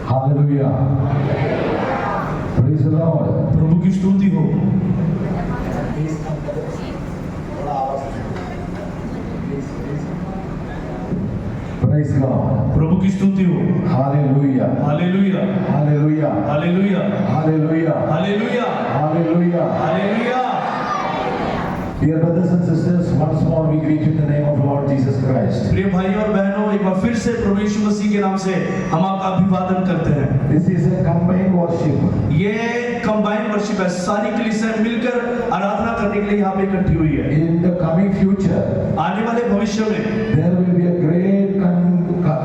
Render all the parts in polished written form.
Hallelujah. Praise the Lord. प्रभु की स्तुति हो। Praise God. प्रभु की स्तुति हो। Hallelujah. Hallelujah, Hallelujah. Hallelujah, Hallelujah. Hallelujah, Hallelujah. Hallelujah. Dear brothers and sisters, once more we greet you in the name of Lord Jesus Christ. प्रिय भाइयों और बहनों, एक बार फिर से प्रभु यीशु मसीह के नाम से हम आपका अभिवादन करते हैं। This is a combined worship. ये कंबाइंड वर्शिप है, सारी कलीसियाएं मिलकर आराधना करने के लिए यहाँ पे इकट्ठी हुई है। In the coming future, आने वाले भविष्य में there will be a great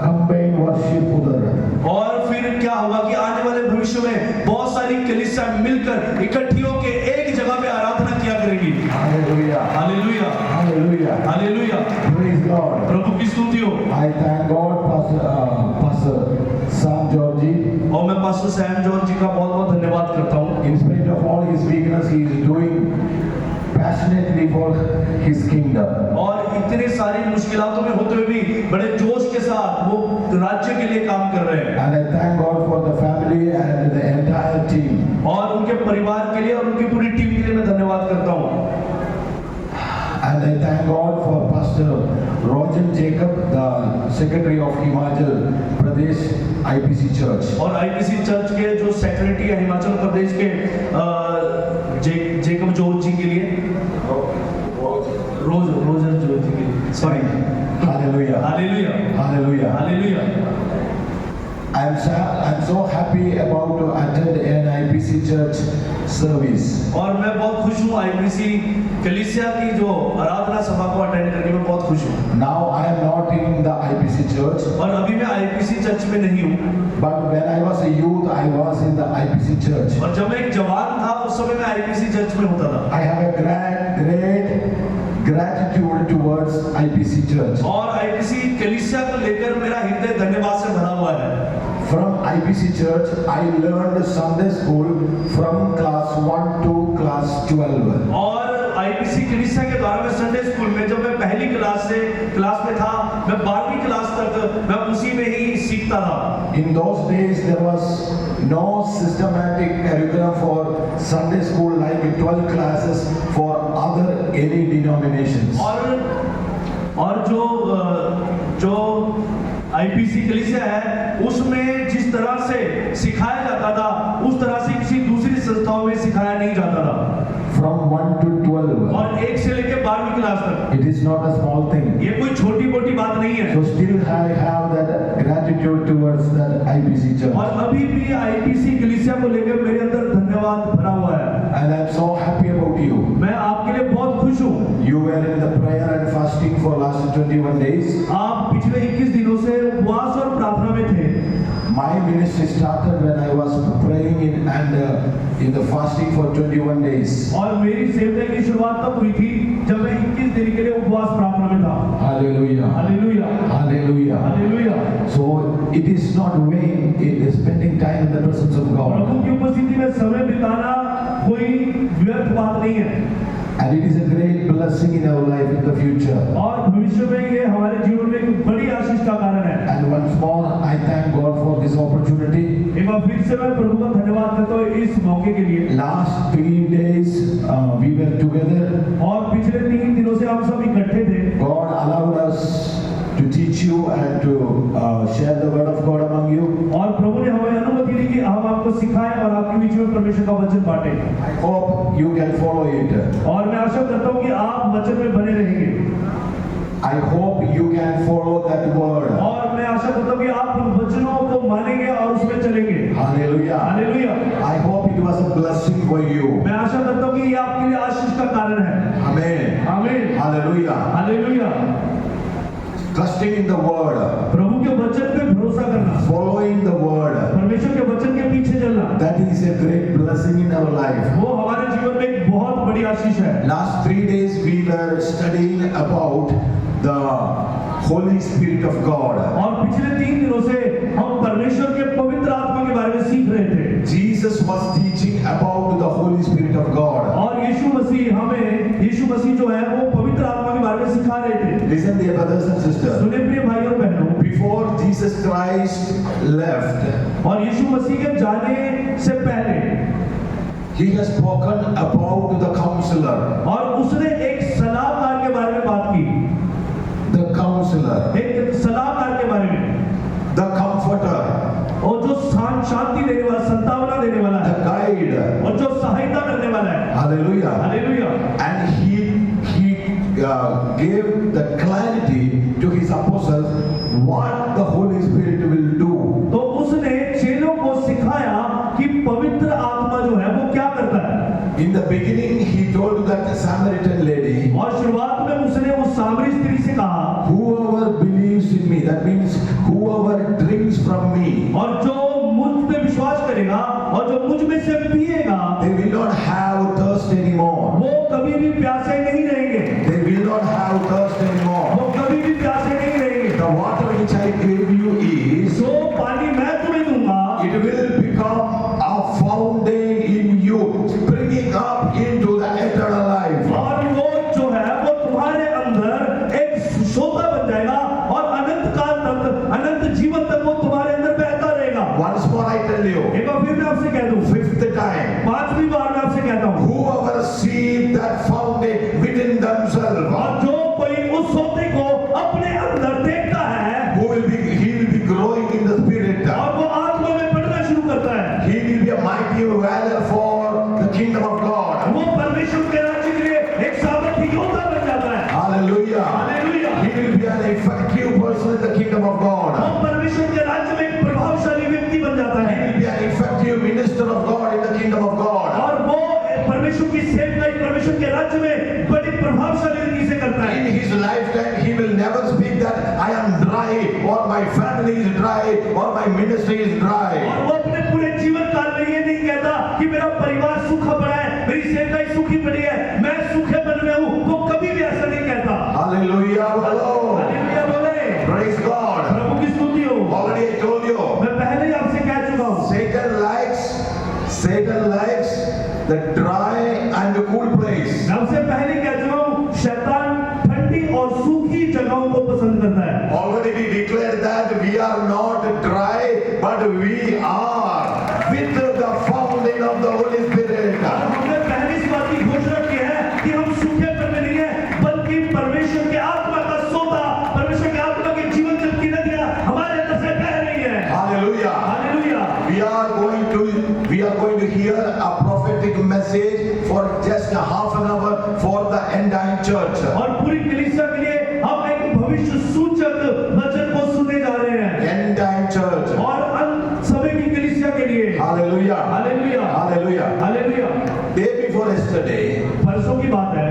combined worship उधर। और फिर क्या होगा कि आने वाले भविष्य में बहुत सारी कलीसियाएं मिलकर इकट्ठी होकर एक जगह पे आराधना किया करेंगी। Hallelujah. Hallelujah, Hallelujah. Hallelujah. Praise God. प्रभु की स्तुति हो। I thank God, Pastor Sam Georgie. और मैं पास्टर सैम जॉर्ज जी का बहुत-बहुत धन्यवाद करता हूँ। In spite of all his weakness, he is doing passionately for his kingdom. और इतने सारी मुश्किलातों में होते हुए भी बड़े जोश के साथ वो राज्य के लिए काम कर रहे हैं। And I thank God for the family and the entire team. और उनके परिवार के लिए और उनकी पूरी टीम के लिए मैं धन्यवाद करता हूँ। And I thank God for Pastor Roger Jacob, the Secretary of Himachal Pradesh IPC Church. और आईपीसी चर्च के जो सेक्रेटरी है हिमाचल प्रदेश के जेकब जॉर्ज जी के लिए, रोजर जॉर्ज जी के लिए, sorry. Hallelujah. Hallelujah, Hallelujah. Hallelujah. I'm so happy about to attend an IPC church service. और मैं बहुत खुश हूँ आईपीसी कलीसिया की जो आराधना सभा को अटेंड करके मैं बहुत खुश हूँ। Now I am not in the IPC church, और अभी मैं आईपीसी चर्च में नहीं हूँ। but when I was a youth, I was in the IPC church. और जब मैं एक जवान था उस समय मैं आईपीसी चर्च में होता था। I have a great gratitude towards IPC church. और आईपीसी कलीसिया को लेकर मेरा हृदय धन्यवाद से भरा हुआ है। From IPC church, I learned Sunday school from class 1 to class 12. और आईपीसी कलीसिया के द्वारा मैं संडे स्कूल में जब मैं पहली क्लास में था, मैं 12वीं क्लास तक मैं उसी में ही सीखता था। In those days, there was no systematic curriculum for Sunday school like 12 classes for other any denominations. और जो आईपीसी कलीसिया है उसमें जिस तरह से सिखाया जाता था उस तरह से किसी दूसरी संस्थाओं में सिखाया नहीं जाता था। From 1 to 12. और 1 से लेकर 12वीं क्लास तक। It is not a small thing. ये कोई छोटी मोटी बात नहीं है। So still I have that gratitude towards that IPC church. और अभी भी आईपीसी कलीसिया को लेकर मेरे अंदर धन्यवाद भरा हुआ है। And I'm so happy about you. मैं आपके लिए बहुत खुश हूँ। You were in the prayer and fasting for last 21 days. आप पिछले 21 दिनों से उपवास और प्रार्थना में थे। My ministry started when I was praying in the fasting for 21 days. और मेरी सेवकाई की शुरुआत तब हुई थी जब मैं 21 दिन के लिए उपवास प्रार्थना में था। Hallelujah. Hallelujah, Hallelujah. Hallelujah. So it is not vain. It is spending time in the presence of God. प्रभु की उपस्थिति में समय बिताना कोई व्यर्थ बात नहीं है। And it is a great blessing in our life in the future. और भविष्य में ये हमारे जीवन में एक बड़ी आशीष का कारण है। And once more, I thank God for this opportunity. एक बार फिर से मैं प्रभु का धन्यवाद करता हूँ इस मौके के लिए। Last 3 days we were together. और पिछले 3 दिनों से हम सब इकट्ठे थे। God allowed us to teach you and to share the word of God among you. और प्रभु ने हमें अनुमति दी कि हम आपको सिखाएं और आपके बीच में परमेश्वर का वचन बांटें। I hope you can follow it. और मैं आशा करता हूँ कि आप वचन में बने रहेंगे। I hope you can follow that word. और मैं आशा करता हूँ कि आप उन वचनों को मानेंगे और उसमें चलेंगे। Hallelujah. Hallelujah. I hope it was a blessing for you. मैं आशा करता हूँ कि ये आपके लिए आशीष का कारण है। Amen. आमीन। Hallelujah. Hallelujah. Trusting in the word. प्रभु के वचन पे भरोसा करना, Following the word. परमेश्वर के वचन के पीछे चलना, That is a great blessing in our life. वो हमारे जीवन में एक बहुत बड़ी आशीष है। Last 3 days we were studying about the Holy Spirit of God. और पिछले 3 दिनों से हम परमेश्वर के पवित्र आत्मा के बारे में सीख रहे थे। Jesus was teaching about the Holy Spirit of God. और यीशु मसीह जो है वो पवित्र आत्मा के बारे में सिखा रहे थे। Listen, dear brothers and sisters. सुने प्रिय भाइयों और बहनों, Before Jesus Christ left, और यीशु मसीह के जाने से पहले he has spoken about the counselor. और उसने एक सलाहकार के बारे में बात की, The counselor, एक सलाहकार के बारे में, the comforter, और जो शांति देने वाला, संतावना देने वाला the है, guide. और जो सहायता करने वाला है। Hallelujah. Hallelujah. And he gave the clarity to his apostles what the Holy Spirit will do. तो उसने चेलों को सिखाया कि पवित्र आत्मा जो है वो क्या करता है। In the beginning, he told that Samaritan lady, और शुरुआत में उसने उस सामरी स्त्री से कहा, whoever believes in me, that means whoever drinks from me, और जो मुझ पे विश्वास करेगा और जो मुझ में से पिएगा, they will not have thirst anymore. वो कभी भी प्यासे नहीं रहेंगे। They will not have thirst anymore. वो कभी भी प्यासे नहीं रहेंगे। The water which I gave you is, जो पानी मैं तुम्हें दूंगा, it will become a fountain in you, springing up into the eternal life. और वो जो है वो तुम्हारे अंदर एक सोता बन जाएगा और अनंत काल तक, अनंत जीवन तक वो तुम्हारे अंदर बहता रहेगा। Once more I tell you, एक बार फिर मैं आपसे कह दूं, fifth time, पांचवी बार मैं आपसे कहता हूं, whoever sees that fountain within themselves, और जो कोई उस सोते को अपने अंदर देखता है, he will be growing in the spirit. और वो आत्मा में बढ़ना शुरू करता है, He will be a mighty valor for the kingdom of God. वो परमेश्वर के राज्य के लिए एक सामर्थ्य योद्धा बन जाता है। Hallelujah. Hallelujah. He will be an effective person in the kingdom of God. वो परमेश्वर के राज्य में एक प्रभावशाली व्यक्ति बन जाता He है, will be an effective minister of God in the kingdom of God. और वो परमेश्वर की सेवकाई परमेश्वर के राज्य में बड़ी प्रभावशाली रीति से करता है। In his lifetime, he will never speak that I am dry, or my family is dry, or my ministry is dry. और वो अपने पूरे जीवन काल में ये नहीं कहता कि मेरा परिवार सूखा पड़ा है, मेरी सेवकाई सूखी पड़ी है, मैं सूखे बन में हूँ, वो कभी भी ऐसा नहीं कहता। Hallelujah. Hello. हालेलुया बोले, Praise God. प्रभु की स्तुति हो। Already I told you, मैं पहले ही आपसे कह चुका हूँ, Satan likes the dry and the cool place. मैं आपसे पहले कह चुका हूँ, शैतान ठंडी और सूखी जगहों को पसंद करता है। Already we declared that we are not dry, but we are with the fountain of the Holy Spirit. हमने पहली इस बात की घोषणा की है कि हम सूखेपन में नहीं है, बल्कि परमेश्वर के आत्मा का सोता, परमेश्वर के आत्मा के जीवन जल की नदियां हमारे अंदर से बह रही है। Hallelujah. Hallelujah. We are going to hear a prophetic message for just a half an hour for the end time church. और पूरी कलीसिया के लिए हम एक भविष्य सूचक वचन को सुनने जा रहे हैं, End time church. और अंत समय की कलीसिया के लिए। Hallelujah. Hallelujah. Hallelujah. Hallelujah. Day before yesterday, परसों की बात है,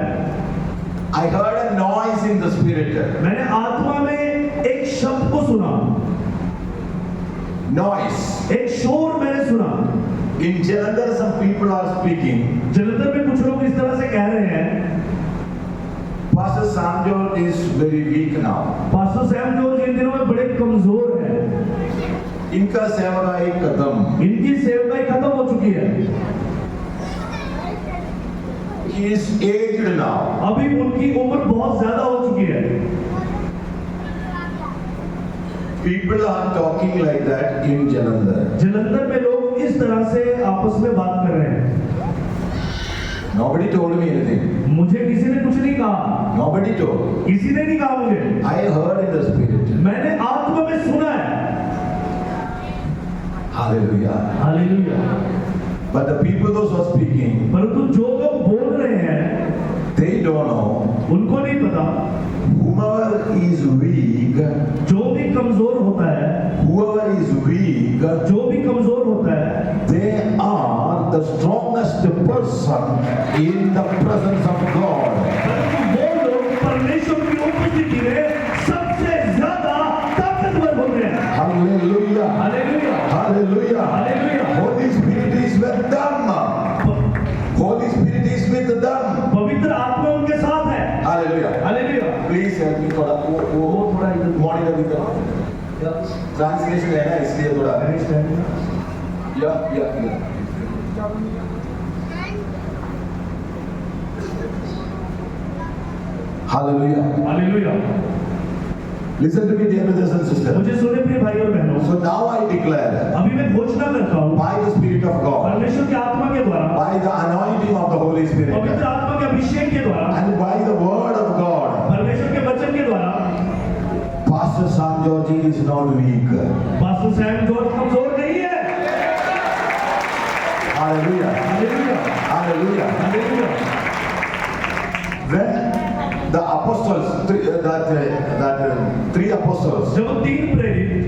I heard a noise in the spirit. मैंने आत्मा में एक शब्द को सुना, Noise. एक शोर मैंने सुना। In Jalandhar, some people are speaking. Jalandhar में कुछ लोग इस तरह से कह रहे हैं, Pastor Sam George is very weak now. Pastor Sam George इन दिनों में बड़े कमजोर हैं, इनका सेवकाई खत्म. इनकी सेवकाई खत्म हो चुकी है, He is aged now. अभी उनकी उम्र बहुत ज्यादा हो चुकी है। People are talking like that in Jalandhar. Jalandhar में लोग इस तरह से आपस में बात कर रहे हैं। Nobody told me anything. मुझे किसी ने कुछ नहीं कहा, Nobody told. किसी ने नहीं कहा मुझे, I heard in the spirit. मैंने आत्मा में सुना है। Hallelujah. Hallelujah. But the people those who are speaking, परंतु जो लोग बोल रहे हैं, they don't know. उनको नहीं पता, Whoever is weak, जो भी कमजोर होता है, whoever is weak, जो भी कमजोर होता है, they are the strongest person in the presence of God. वो लोग परमेश्वर की उपस्थिति में सबसे ज्यादा ताकतवर होते हैं। Hallelujah. Hallelujah. Hallelujah. Hallelujah. Holy Spirit is with them. Holy Spirit is with them. पवित्र आत्मा उनके साथ है। Hallelujah. Hallelujah. Please help me थोड़ा वो थोड़ा इधर मॉनिटर भी करो. ट्रांसलेशन है ना इसलिए थोड़ा. या. Hallelujah. Hallelujah. Listen to me, dear brothers and sisters. मुझे सुने प्रिय भाई और बहनों, So now I declare, अभी मैं घोषणा करता हूँ by the Spirit of God, परमेश्वर की आत्मा के द्वारा, by the anointing of the Holy Spirit, पवित्र आत्मा के अभिषेक के द्वारा, and by the word of God, परमेश्वर के वचन के द्वारा, Pastor Sam Georgie is not weak. Pastor Sam George कमजोर नहीं है। Hallelujah. Hallelujah, Hallelujah. Hallelujah. When the apostles, three apostles, जब तीन प्रेरित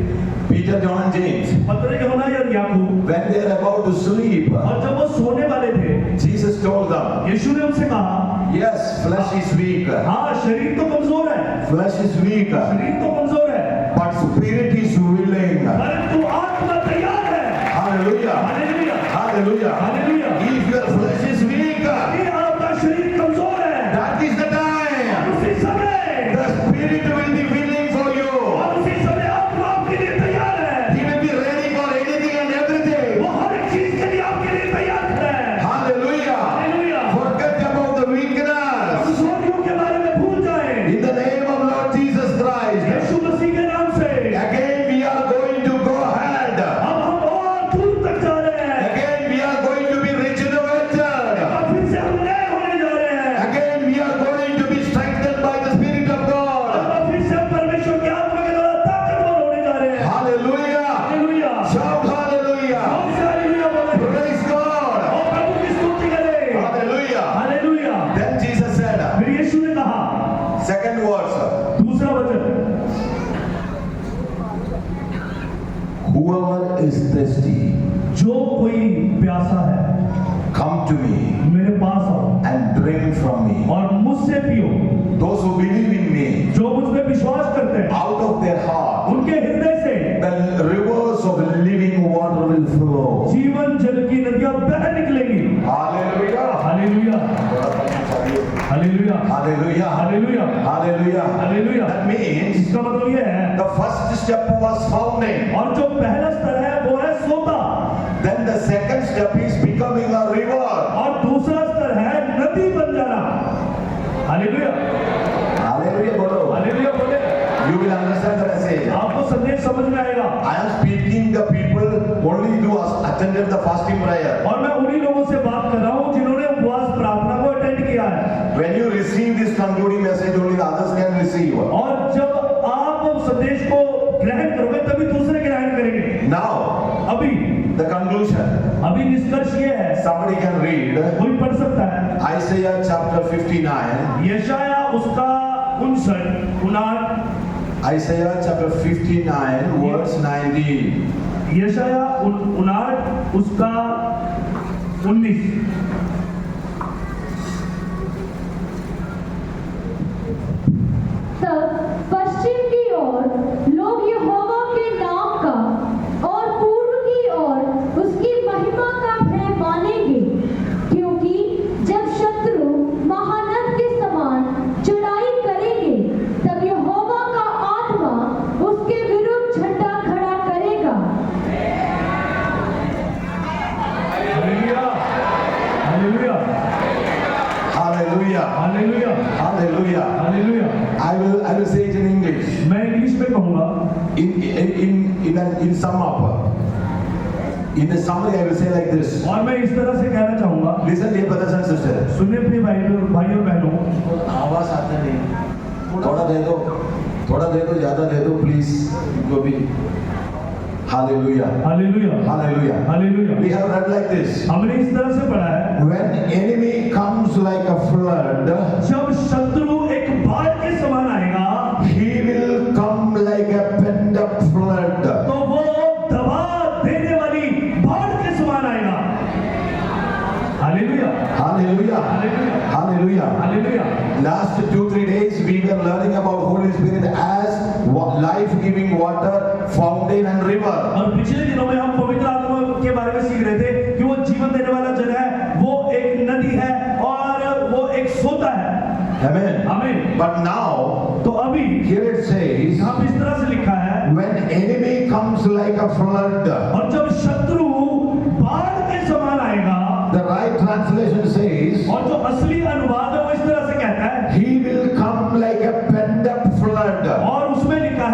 Peter, John, and James, पतरस, यूहन्ना और याकूब, when they are about to sleep, और जब वो सोने वाले थे, Jesus told them, यीशु ने उनसे कहा, yes, flesh is weak, हाँ शरीर तो कमजोर है, flesh is weak, शरीर तो कमजोर है, but spirit is willing. परंतु आत्मा तैयार है। Hallelujah. Hallelujah, Hallelujah. Hallelujah. If your flesh is weak, ये आपका शरीर कमजोर है, that is the time. उसी समय, The spirit will be willing for you. और उसी समय आत्मा आपके लिए तैयार है। He will be ready for anything and everything. वो हर एक चीज के लिए आपके लिए तैयार है। Hallelujah. Hallelujah. Forget about the weakness. कमजोरियों के बारे में भूल जाएं। In the name of Lord Jesus Christ. यीशु मसीह के नाम से Again we are going to go ahead. अब हम और दूर तक जा रहे हैं। Again we are going to be regenerated. अब फिर से हम नए होने जा रहे हैं। Again we are going to be strengthened by the Spirit of God. अब फिर से हम परमेश्वर की आत्मा के द्वारा ताकतवर होने जा रहे हैं। Hallelujah. हालेलुया। Shout hallelujah. हम से हालेलुया बोलें। Praise God. और प्रभु की स्तुति करें। Hallelujah. Hallelujah. Then Jesus said, फिर यीशु ने कहा, second words, दूसरा वचन, whoever is thirsty, जो कोई प्यासा है, come to me मेरे पास आओ and drink from me. और मुझसे पियो। Those who believe in me, जो मुझ पे विश्वास करते हैं, out of their heart, उनके हृदय से the rivers of living water will flow. जीवन जल की नदियां बह निकलेंगी। Hallelujah. Hallelujah, hallelujah, Hallelujah. Hallelujah, Hallelujah. Hallelujah. That means इसका मतलब ये है, the first step was founding. और जो पहला स्तर है वो है सोता, Then the second step is becoming a river. और दूसरा स्तर है नदी बन जाना। Hallelujah, Hallelujah. Bolo. हालेलुया बोले। You will understand the message. आपको संदेश समझ में आएगा। I am speaking the people only who has attended the fasting prayer. और मैं उन्हीं लोगों से बात कर रहा हूँ जिन्होंने उपवास प्रार्थना को अटेंड किया है। When you receive this concluding message, only the others can receive. और जब आप संदेश को ग्रहण करोगे तभी दूसरे ग्रहण करेंगे। Now, अभी the conclusion. अभी निष्कर्ष ये है, Somebody can read कोई पढ़ सकता है, Isaiah chapter 59. यशाया उसका 59 Isaiah chapter 59, verse 19. यशाया 59 उसका 19। तब पश्चिम की ओर लोग यहोवा के नाम का और पूर्व की ओर उसकी महिमा का भय मानेंगे, क्योंकि जब शत्रु महानद के समान चढ़ाई करेंगे, तब यहोवा का आत्मा उसके विरुद्ध झंडा खड़ा करेगा। Hallelujah, hallelujah, Hallelujah. Hallelujah, Hallelujah. Hallelujah. I will say it in English. मैं इंग्लिश में कहूंगा। In sum up. In the summary, I will say like this. और मैं इस तरह से कहना चाहूंगा, Listen, dear brothers and sisters. सुनिए प्रिय भाइयों और बहनों, आवाज आते नहीं, थोड़ा दे दो, ज्यादा दे दो प्लीज, जो भी। Hallelujah. Hallelujah, Hallelujah. Hallelujah. We have read like this. हमने इस तरह से पढ़ा है, When enemy comes like a flood, जब शत्रु एक बाढ़ के समान आएगा, he will come like a pent-up flood. तो वो दबा देने वाली बाढ़ के समान आएगा। Hallelujah, Hallelujah. Hallelujah, Hallelujah. Hallelujah. Last 2-3 days we were learning about Holy Spirit as life-giving water, fountain and river. और पिछले दिनों में हम पवित्र आत्मा के बारे में सीख रहे थे कि वो जीवन देने वाला जल है, वो एक नदी है और वो एक सोता है। Amen. आमीन। But now, तो अभी here it says, यहाँ पे इस तरह से लिखा है, when enemy comes like a flood, और जब शत्रु बाढ़ के समान आएगा, the right translation says, और जो असली अनुवाद है वो इस तरह से कहता है, he will come like a pent-up flood. और उसमें लिखा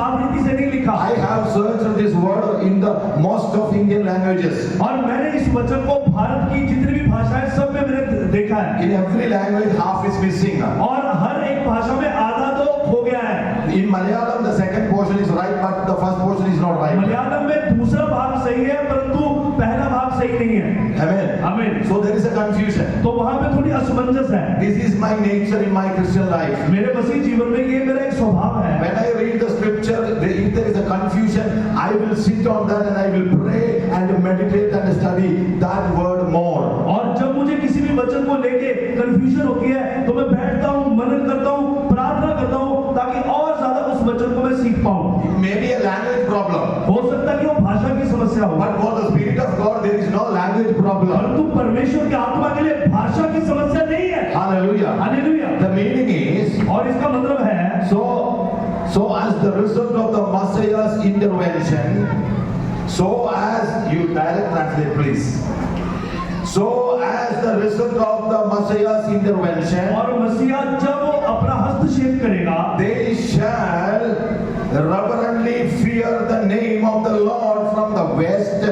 साफ रीति से नहीं लिखा। I have searched this word in the most of Indian languages. और मैंने इस वचन को भारत की जितनी भी भाषाएं सब में मैंने देखा है, In every language, half is missing. और हर एक भाषा में आधा तो खो गया है। In Malayalam, the second portion is right, but the first portion is not right. Malayalam में दूसरा भाग सही है परंतु पहला भाग सही नहीं है। Amen. आमीन। So there is a confusion. तो वहां पे थोड़ी असमंजस है। This is my nature in my Christian life. मेरे मसीह जीवन में ये मेरा एक स्वभाव है। When I read the scripture, if there is a confusion, I will sit on that and I will pray and meditate and study that word more. और जब मुझे किसी भी वचन को लेके कंफ्यूजन होती है तो मैं बैठता हूँ, मनन करता हूँ, प्रार्थना करता हूँ ताकि और ज्यादा उस वचन को मैं सीख पाऊँ। It may be a language problem, हो सकता है कि वो भाषा की समस्या हो, but for the Spirit of God, there is no language problem. परंतु परमेश्वर की आत्मा के लिए भाषा की समस्या नहीं है। Hallelujah. Hallelujah. The meaning is, और इसका मतलब है, so as the result of the Messiah's intervention, so as you direct translate please. So as the result of the Messiah's intervention, और मसीहा जब वो अपना हस्तक्षेप करेगा, they shall reverently fear the name of the Lord from the west,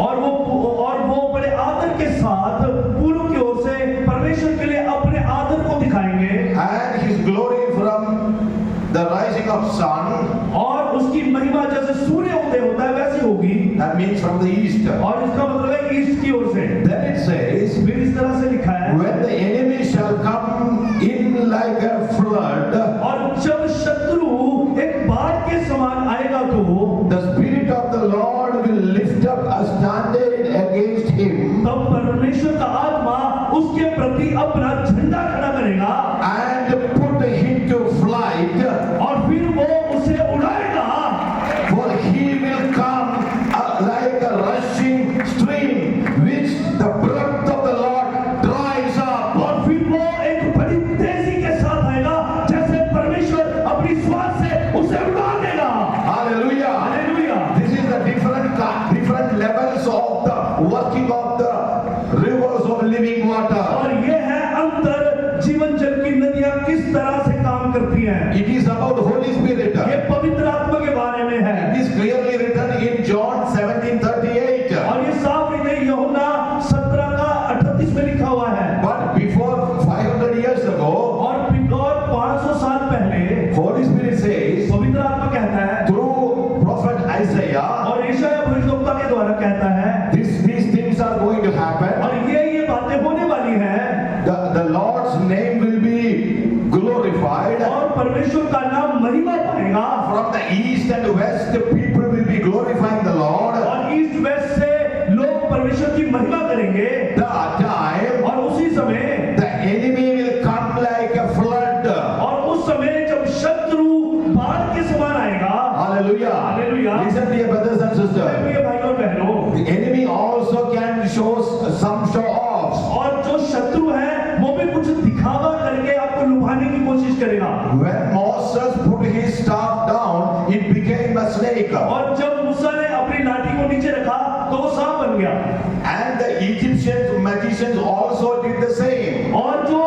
और वो बड़े आदर के साथ पूर्व की ओर से परमेश्वर के लिए अपने आदर को दिखाएंगे, and his glory from the rising of sun, और उसकी महिमा जैसे सूर्य उदय होता है वैसी होगी। that means from the east. और इसका मतलब है ईस्ट की ओर से। Then it says, फिर इस तरह से लिखा है, when the enemy shall come in like a flood, और जब शत्रु एक बाढ़ के समान आएगा तो the Spirit of the Lord will lift up a standard against him, तब परमेश्वर का आत्मा उसके प्रति अपना झंडा खड़ा करेगा, and put him to flight, और फिर वो उसे उड़ाएगा, for he will come like a rushing stream, which the breath of the Lord dries up. और फिर वो एक बड़ी तेजी के साथ आएगा जैसे परमेश्वर अपनी श्वास से उसे उड़ा देगा। Hallelujah. Hallelujah. This is the different levels of the working of the rivers of living water. और ये है अंतर जीवन जल की नदियां किस तरह से काम करती हैं। It is about Holy Spirit. ये पवित्र आत्मा के बारे में है, It is clearly written in John 17:38. और ये साफ लिखे यूहन्ना 17 का 38 में लिखा हुआ है। But before 500 years ago, और 500 साल पहले Holy Spirit says पवित्र आत्मा कहता है, through prophet Isaiah, और यशायाह भविष्यवक्ता के द्वारा कहता है, these things are going to happen. और ये बातें होने वाली हैं, The Lord's name will be glorified. और परमेश्वर का नाम महिमा पाएगा, From the east and west, people will be glorifying the Lord. और ईस्ट वेस्ट से लोग परमेश्वर की महिमा करेंगे। That time, और उसी समय, the enemy will come like a flood. और उस समय जब शत्रु बाढ़ के समान आएगा, Hallelujah. Hallelujah. Listen, dear brothers and sisters. प्रिय भाइयों और बहनों, The enemy also can show some show-offs. और जो शत्रु है वो भी कुछ दिखावा करके आपको लुभाने की कोशिश करेगा। When Moses put his staff down, it became a snake. और जब मूसा ने अपनी लाठी को नीचे रखा तो वो सांप बन गया। And the Egyptian magicians also did the same. और जो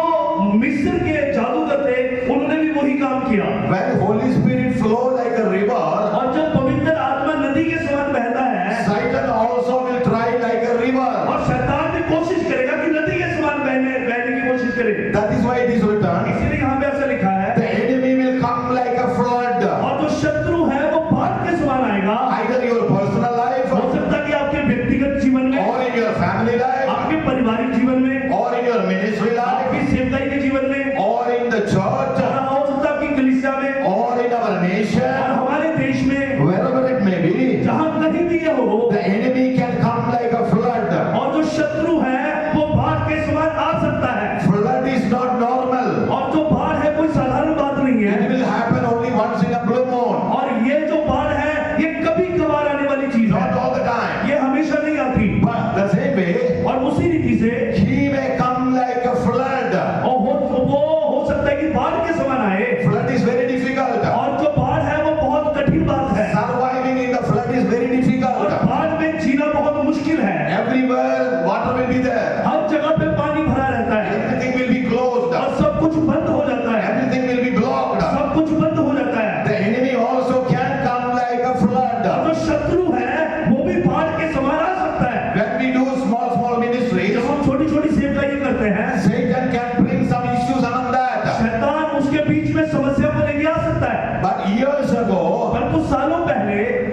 मिस्र के जादूगर थे उन्होंने भी वही काम किया। When Holy Spirit flow like a river, और जब पवित्र आत्मा नदी के समान बहता है, Satan also will try like a river. और शैतान भी कोशिश करेगा कि नदी के समान बहने की कोशिश करे। That is why it is written, इसीलिए यहाँ पे ऐसा लिखा है, the enemy will come like a flood. और जो शत्रु है वो बाढ़ के समान आएगा। I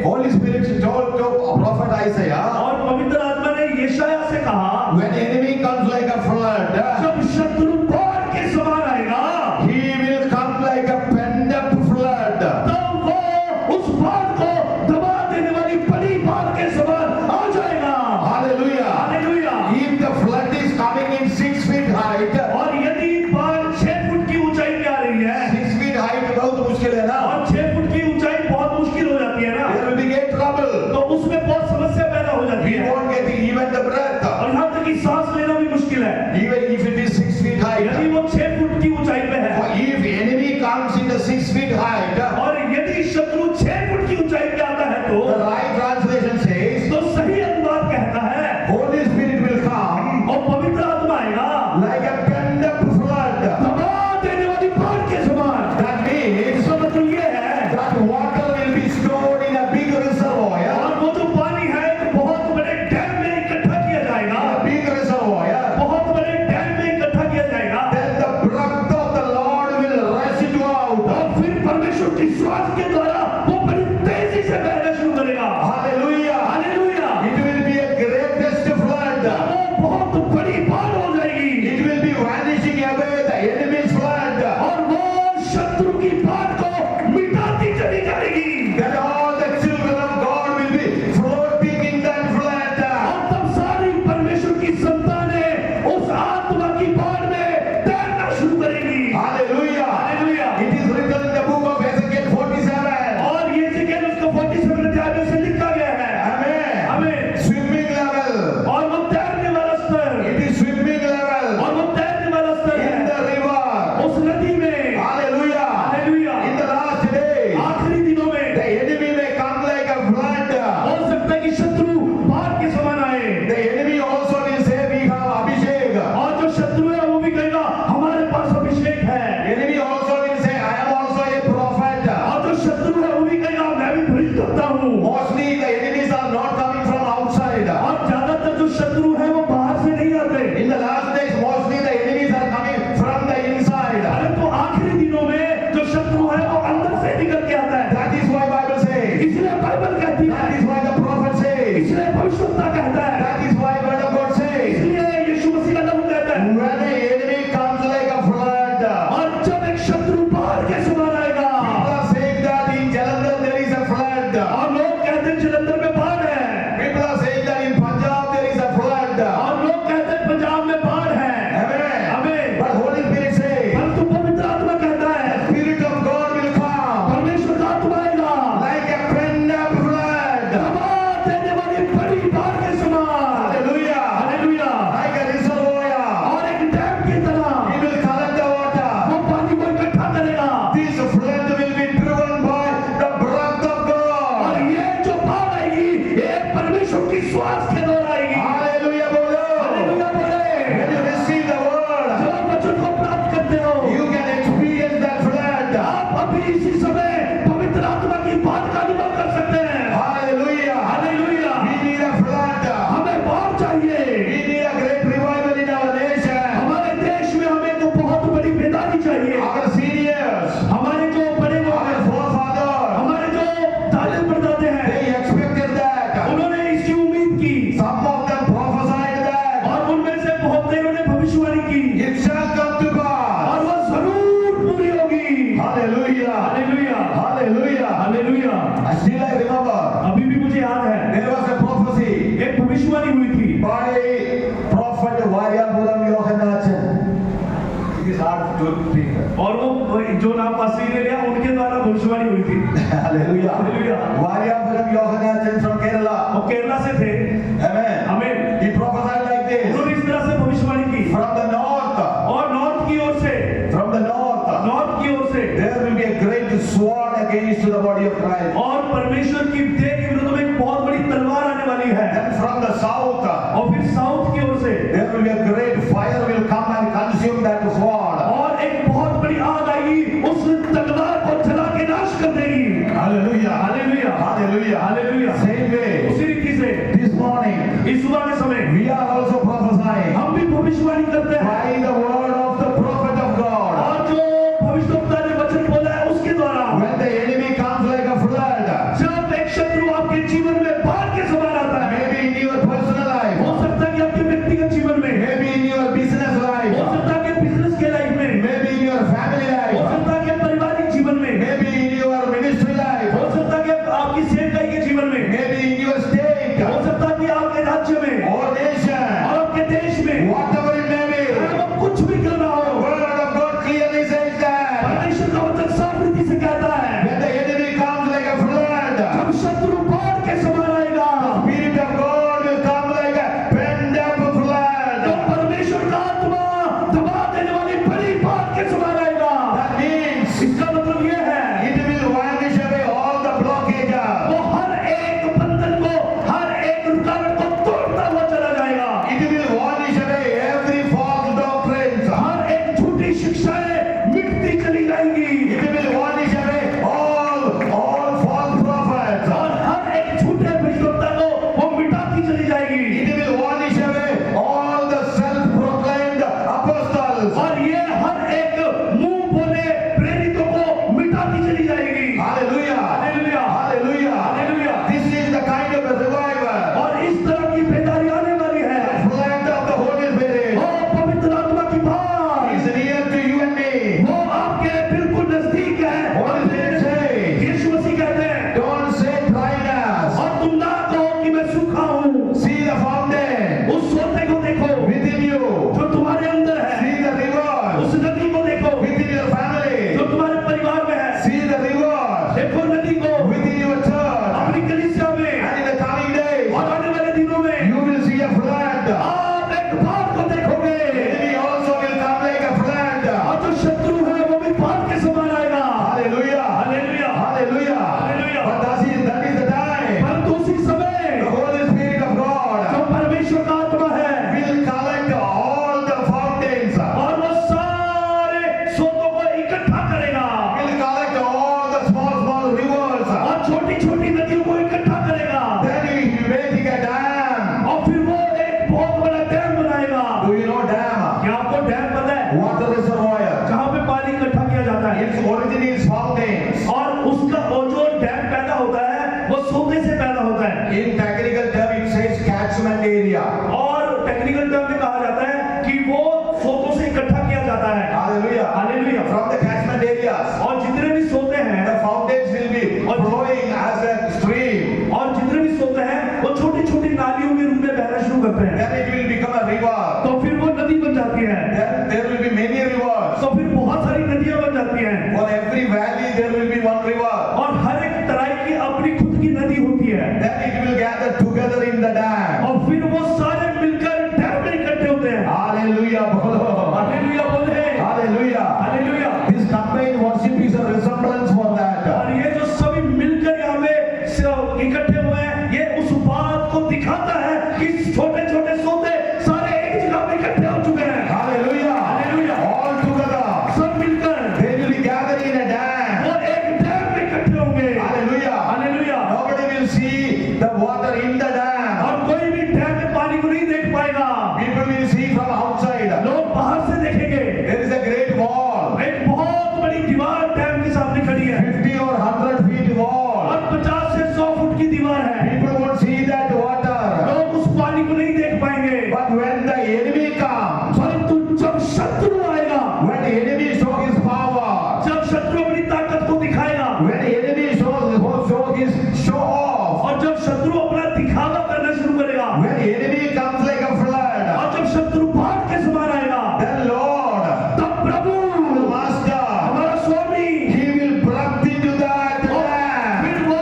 Holy Spirit told to prophet Isaiah, और पवित्र आत्मा ने यशायाह से कहा, when enemy comes like a flood, जब शत्रु बाढ़ के समान आएगा, he will come like a pent-up flood. तब वो उस बाढ़ को दबा देने वाली बड़ी बाढ़ के समान आ जाएगा। Hallelujah. Hallelujah. If the flood is coming in 6 feet height, और यदि बाढ़ 6 फुट की ऊंचाई पे आ रही है, 6 feet height बहुत मुश्किल है ना, और 6 फुट की ऊंचाई बहुत मुश्किल हो जाती है ना, there will be great trouble. तो उसमें बहुत समस्या पैदा हो जाती We है, won't get even the breath. और यहाँ तक कि सांस लेना भी मुश्किल है। Even if it is 6 feet height. यदि वो 6 फुट की ऊंचाई पे है, If enemy comes in the 6 feet height, और यदि शत्रु 6 फुट की ऊंचाई पे आता है, the right translation says, तो सही अनुवाद कहता है, Holy Spirit will come और पवित्र आत्मा आएगा like a pent-up flood. दबा देने वाली बाढ़ के समान। That means इसका मतलब ये है, that water will be stored in a big reservoir. और वो जो पानी है एक बहुत बड़े डैम में इकट्ठा किया जाएगा, A big reservoir. बहुत बड़े डैम में इकट्ठा किया जाएगा, Then the breath of the Lord will rush it out. और फिर परमेश्वर की श्वास के द्वारा वो बड़ी तेजी से बहना शुरू करेगा। Hallelujah. Hallelujah. It will be a greatest flood. वो बहुत बड़ी बाढ़ हो जाएगी, It will be vanishing away the enemy's flood. और वो शत्रु की बाढ़ को मिटाती चली जाएगी। Then all the children of God will be floating in that flood. और तब सारी परमेश्वर की संतानें उस आत्मा की बाढ़ में तैरना शुरू करेगी। Hallelujah. Hallelujah. It is written in the book of Ezekiel 47. और ये जिक्र उसको 47 अध्याय में से लिखा गया है। Amen. हमें Swimming level. और वो तैरने वाला स्तर, It is swimming level और वो तैरने वाला स्तर in है the river. उस नदी में। Hallelujah. Hallelujah. In the last days, आखिरी दिनों में the enemy may come like a flood. हो सकता है कि शत्रु बाढ़ के समान आए, The enemy also will say, we have Abhishek. और जो शत्रु है वो भी कहेगा हमारे पास अभिषेक है, Enemy also will say, I am also a prophet. और जो शत्रु है वो भी कहेगा मैं भी भविष्यद्वक्ता हूँ। Mostly the enemies are not coming from outside. और ज्यादातर जो शत्रु है वो बाहर से नहीं आते, In the last days, mostly the enemies are coming from the inside. परंतु आखिरी दिनों में जो शत्रु है वो अंदर से निकल के आता है। That is why Bible says. इसलिए बाइबल कहती That है, is why the prophet says. इसलिए भविष्यद्वक्ता कहता है, That is why word of God says. इसलिए यीशु मसीह का नाम कहता है, When the enemy comes like a flood, और जब एक शत्रु बाढ़ के समान आएगा, people are saying that in Jalandhar there is a flood. और लोग कहते हैं जलंधर में बाढ़ है, People are saying that in Punjab there is a flood. और लोग कहते हैं पंजाब में बाढ़ है। Amen. आमीन। But Holy Spirit says, परंतु पवित्र आत्मा कहता है, Spirit of God will come परमेश्वर का आत्मा आएगा like a pent-up flood. दबा देने वाली बड़ी बाढ़ के समान। Hallelujah. Hallelujah. Like a reservoir. और एक डैम की तरह He will collect the water. वो पानी को इकट्ठा करेगा, This flood will be driven by the breath of और God. ये जो बाढ़ आएगी ये परमेश्वर की श्वास के द्वारा आएगी। Hallelujah, बोलो. हालेलुया बोले। When you receive the word, जब आप वचन को प्राप्त करते हो, you can experience that flood. आप अभी इसी समय पवित्र आत्मा की बात का अनुभव कर सकते हैं। Hallelujah. Hallelujah. We need a flood. हमें बाढ़ चाहिए, We need a great revival in our nation. हमारे देश में हमें तो बहुत बड़ी बेदारी चाहिए। Our seniors, हमारे जो बड़े लोग our हैं, forefathers, हमारे जो दादा परदादे हैं, they expected that. उन्होंने इसकी उम्मीद की, Some of them prophesied that और उनमें से बहुत ने उन्होंने भविष्यवाणी की, it shall come to pass. और वो जरूर पूरी होगी। Hallelujah. Hallelujah. Hallelujah. Hallelujah. Still I remember अभी भी मुझे याद है, there was a prophecy एक भविष्यवाणी हुई थी by prophet Variapuram Yohanachan. It is hard to think. और वो जो नाम पासी ने लिया उनके द्वारा भविष्यवाणी हुई थी। Hallelujah. Hallelujah. Variapuram Yohanachan from Kerala. वो केरला से थे। Amen. आमीन। He prophesied like this. उन्होंने इस तरह से भविष्यवाणी की, From the north, और नॉर्थ की ओर से, from the north, नॉर्थ की ओर से, there will be a great sword against the body of Christ. और परमेश्वर की देह के विरुद्ध में एक बहुत बड़ी तलवार आने वाली है। Then from the south, और फिर साउथ की ओर से, there will be a great fire will come and consume that sword. और एक बहुत बड़ी आग आएगी, उस तलवार को जला के नाश कर देगी। Hallelujah. Hallelujah. Hallelujah. Hallelujah. Same way, उसी रीति से this morning, इस सुबह के समय we are also prophesying हम भी भविष्यवाणी करते हैं, by the word of the prophet of God. और जो भविष्यवक्ता ने वचन बोला है उसके द्वारा When the enemy comes like a flood, जब एक शत्रु आपके जीवन में बाढ़ के समान आता है। Maybe in your personal life. हो सकता है कि आपके व्यक्तिगत जीवन में, Maybe in your business हो life. सकता है कि बिजनेस के लाइफ में, Maybe in your family हो life. सकता है कि पारिवारिक जीवन में, Maybe in your ministry life. हो सकता है कि आपकी सेवकाई के जीवन में, Maybe in your state हो सकता है कि आपके राज्य में or nation. और आपके देश में, Whatever it may be. अगर आप कुछ भी कर रहा The हो, word of God clearly says that परमेश्वर का वचन साफ रीति से कहता है, when the enemy comes like a flood, जब शत्रु बाढ़ के समान आएगा, Spirit of God will come like a pent-up तो flood. परमेश्वर का आत्मा दबा देने वाली बड़ी बाढ़ के समान आएगा। That means इसका मतलब ये है, it will vanish away all the blockages. वो हर एक बंधन को, हर एक रुकावट को तोड़ता हुआ चला जाएगा। It will vanish away every false doctrines. हर एक झूठी शिक्षाएं मिटती चली जाएंगी It will vanish away all false prophets. और हर एक झूठे भविष्यवक्ता को वो मिटाती चली जाएगी It will vanish away all the self-proclaimed apostles. और ये हर एक मुंह बोले प्रेरितों को मिटाती चली जाएगी। Hallelujah. Hallelujah, Hallelujah. Hallelujah. This is the kind of a revival. और इस तरह की बेदारी आने वाली है। Flood of the Holy Spirit वो पवित्र आत्मा की बाढ़, is near to you and me. वो आपके बिल्कुल नजदीक है। What does it say? यीशु मसीह कहते हैं, Don't say dryness. और तुम ना कहो कि मैं सूखा हूँ। See the fountain उस सोते को देखो within you. जो तुम्हारे अंदर है, See the rivers उस नदी को देखो within your family. जो तुम्हारे परिवार में है, See the rivers देखो नदी को within your church. अपनी कलीसिया में And in the coming days, और आने वाले दिनों में you will see a flood. आप एक बाढ़ को देखोगे Enemy also will come like a flood. और जो शत्रु है वो भी बाढ़ के समान आएगा। Hallelujah. Hallelujah, Hallelujah. Hallelujah. But that is the time. परंतु उसी समय The Holy Spirit of जो God परमेश्वर का आत्मा है will collect all the fountains. और वो सारे सोतों को इकट्ठा करेगा Will collect all the small rivers. और छोटी छोटी नदियों को इकट्ठा करेगा Then he will make a dam. और फिर वो एक बहुत बड़ा डैम बनाएगा। Do you know dam? क्या आपको डैम पता है? Water reservoir. जहाँ पे पानी इकट्ठा किया जाता है Its origin is fountains. और उसका वो जो डैम पैदा होता है वो सोते से पैदा होता है। In technical term, it says catchment area. और टेक्निकल टर्म में कहा जाता है कि वो सोतों से इकट्ठा किया जाता है। Hallelujah. Hallelujah. From the catchment areas, और जितने भी सोते हैं the fountains will be flowing as a stream. और जितने भी सोते हैं वो छोटी छोटी नालियों के रूप में बहना शुरू करते हैं, Then it will become a river. तो फिर वो नदी बन जाती है। Then there will be many rivers. तो फिर बहुत सारी नदियां बन जाती हैं For every valley, there will be one river. और हर एक तराई की अपनी खुद की नदी होती है Then it will gather together in the dam. और फिर वो सारे मिलकर डैम में इकट्ठे होते हैं। Hallelujah. Bolo. हालेलुया बोले, Hallelujah. Hallelujah. This combined worship is a resemblance for that. और ये जो सभी मिलकर यहाँ पे इकट्ठे हुए हैं, ये उस बात को दिखाता है कि छोटे छोटे सोते सारे एक जगह पे इकट्ठे हो चुके हैं। Hallelujah. Hallelujah. All together. सब मिलकर They will be gathering in a dam. और एक डैम में इकट्ठे होंगे। Hallelujah. Hallelujah. Nobody will see the water in the dam. और कोई भी डैम में पानी को नहीं देख पाएगा, People will see from outside. लोग बाहर से देखेंगे। There is a great wall. एक बहुत बड़ी दीवार डैम के सामने खड़ी है 50 or 100 feet wall. और 50 से 100 फुट की दीवार है। People won't see that water. लोग उस पानी को नहीं देख पाएंगे, But when the enemy comes, परंतु जब शत्रु आएगा, when the enemy shows his power, जब शत्रु अपनी ताकत को दिखाएगा when the enemy shows his show off, और जब शत्रु अपना दिखावा करना शुरू करेगा when the enemy comes like a flood, और जब शत्रु बाढ़ के समान आएगा, then Lord, तब प्रभु the Master, हमारा स्वामी he will plunge into that dam फिर वो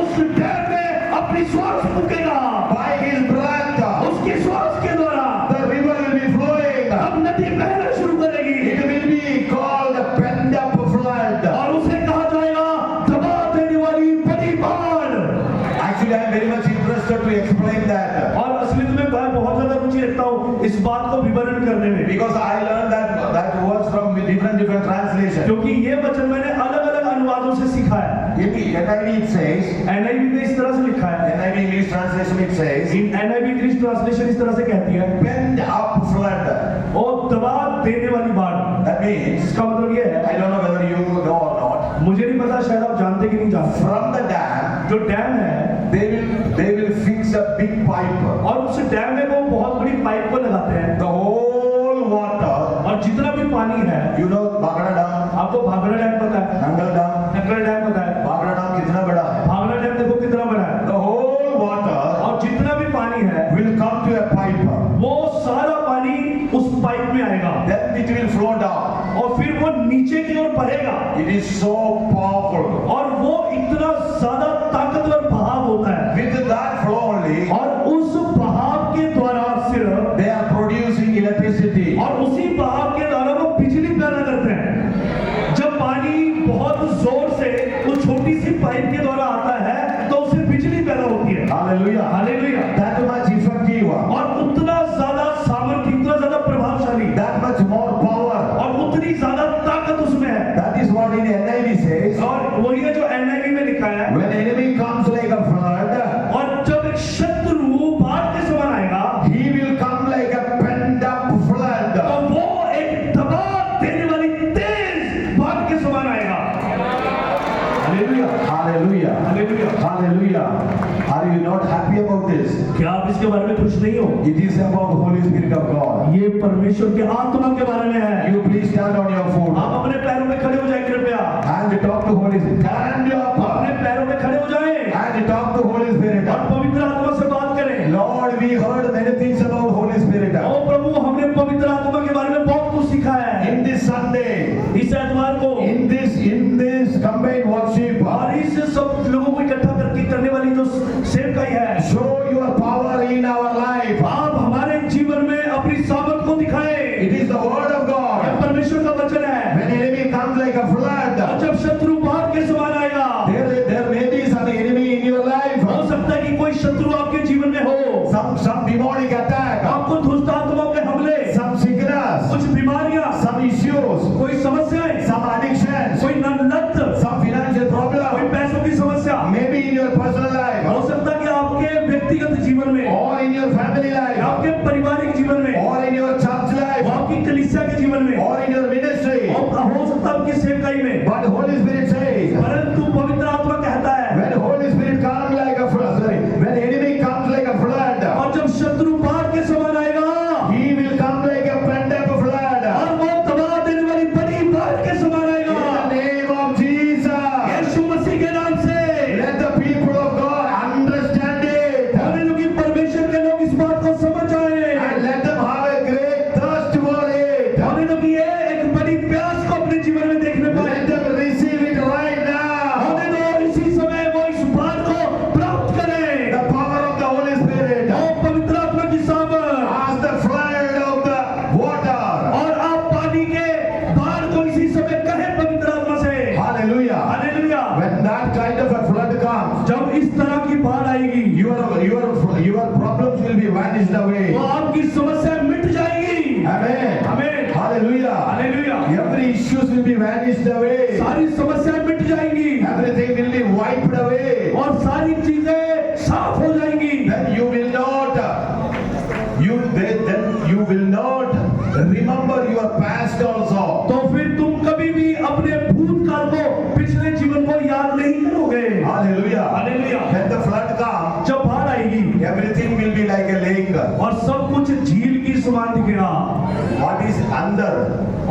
उस डैम में अपनी श्वास फूकेगा। by his breath. उसकी श्वास के द्वारा The river will be flowing. अब नदी बहना शुरू करेगी It will be called the pent-up flood. और उसे कहा जाएगा दबा देने वाली बड़ी बाढ़। Actually, I am very much interested to explain that और असलियत में मैं बहुत ज्यादा रुचि रखता हूँ इस बात को विवरण करने में, because I learned that words from different translations. क्योंकि ये वचन मैंने अलग अलग अनुवादों से सीखा है। In NIV it says, NIV में इस तरह से लिखा है, NIV English translation it says, NIV English translation इस तरह से कहती है, pent-up flood. और दबा देने वाली बाढ़। That means, इसका मतलब ये है, I don't know whether you know or not, मुझे नहीं पता, शायद आप जानते कि नहीं जानते, from the dam, जो डैम है they will fix a big pipe. और उस डैम में वो बहुत बड़ी पाइप को लगाते हैं, The whole water, और जितना भी पानी है, you know, Bhakra Dam, आपको भाखड़ा डैम पता है, Nangal Dam, नकल डैम पता है, Bhakra Dam कितना बड़ा है? भाखड़ा डैम देखो कितना बड़ा है, The whole water और जितना भी पानी है will come to a pipe. वो सारा पानी उस पाइप में आएगा, Then it will flow down. और फिर वो नीचे की ओर बढ़ेगा, It is so powerful. और वो इतना ज्यादा ताकतवर बहाव होता है, With that flow only, और उस बहाव के द्वारा सिर्फ, they are producing electricity. और उसी बहाव के द्वारा वो बिजली पैदा करते हैं। जब पानी बहुत जोर से उस छोटी सी पाइप के द्वारा आता है तो उससे बिजली पैदा होती है। Hallelujah. Hallelujah. That much effective. और उतना ज्यादा सामर्थ्य, उतना ज्यादा प्रभावशाली, That much more power. और उतनी ज्यादा ताकत उसमें है। That is what in NIV says. और वही है जो NIV में लिखा है, When enemy comes like a flood, और जब एक शत्रु बाढ़ के समान आएगा he will come like a pent up flood. तो वो एक दबा देने वाली तेज बाढ़ के समान आएगा। Hallelujah, Hallelujah. Hallelujah. Hallelujah. Are you not happy about this? क्या आप इसके बारे में खुश नहीं हो? It is about Holy Spirit of God. ये परमेश्वर के आत्मा के बारे में है। You please stand on your foot आप अपने पैरों में खड़े हो जाए कृपया, and talk to Holy Spirit. Stand up अपने पैरों में खड़े हो जाए and talk to Holy Spirit. और पवित्र आत्मा से बात करें। Lord, we heard many things about Holy Spirit. ओ प्रभु, हमने पवित्र आत्मा के बारे में बहुत कुछ सीखा है। In this Sunday, इस एतवार को, in this combined worship, और इस सब लोगों को इकट्ठा करने वाली जो सेवकाई है, show your power in our life. आप हमारे जीवन में अपनी सामर्थ को दिखाएं। It is the word of यह God. परमेश्वर का वचन है। When enemy comes like a और flood, जब शत्रु बाढ़ के समान आएगा, there may be some enemy in your life. हो सकता है कि कोई शत्रु आपके जीवन में हो, Some demonic attack, आपको दुष्ट आत्माओं के हमले, some sickness, कुछ बीमारियां, some issues, कोई समस्याएं, some addictions, कोई लत, some financial कोई problem. पैसों की समस्या, Maybe in your personal life हो सकता है कि आपके व्यक्तिगत जीवन में, or in your family life आपके पारिवारिक जीवन में, or in your church life आपकी कलीसिया के जीवन में, or in your ministry. और हो सकता है आपकी सेवकाई में। But Holy Spirit says, परंतु पवित्र आत्मा कहता है, when Holy Spirit comes like a flood, when enemy comes like a flood, और जब शत्रु बाढ़ के समान आएगा, he will come like a pent up flood. और वो दबा देने वाली बड़ी बाढ़ के समान आएगा। In the name of Jesus, यीशु मसीह के नाम से let the people of God understand it हमें लोग, परमेश्वर के लोग इस बात को समझ आए, and let them have a great thirst for it. हमें लोग ये एक बड़ी प्यास को अपने जीवन में देखने पाए। Let them receive it right now. हमें लोग इसी समय वो इस बात को प्राप्त करें। The power of the Holy Spirit और पवित्र आत्मा की सामर्थ, as the flood of the water. और आप पानी के बाढ़ को इसी समय कहें पवित्र आत्मा से। Hallelujah. Hallelujah. When that kind of a flood comes, जब इस तरह की बाढ़ आएगी, your problems will be vanished away. तो आपकी समस्या मिट जाएगी। Amen. आमीन। Hallelujah. Hallelujah. Every issues will be vanished away. सारी समस्याएं मिट जाएंगी, Everything will be wiped away. और सारी चीजें साफ हो जाएंगी। Then you will not remember your past also. तो फिर तुम कभी भी अपने भूतकाल को, पिछले जीवन को याद नहीं करोगे। Hallelujah. Hallelujah. When the flood comes, जब बाढ़ आएगी everything will be like a lake. और सब कुछ झील की समान दिखेगा, What is under?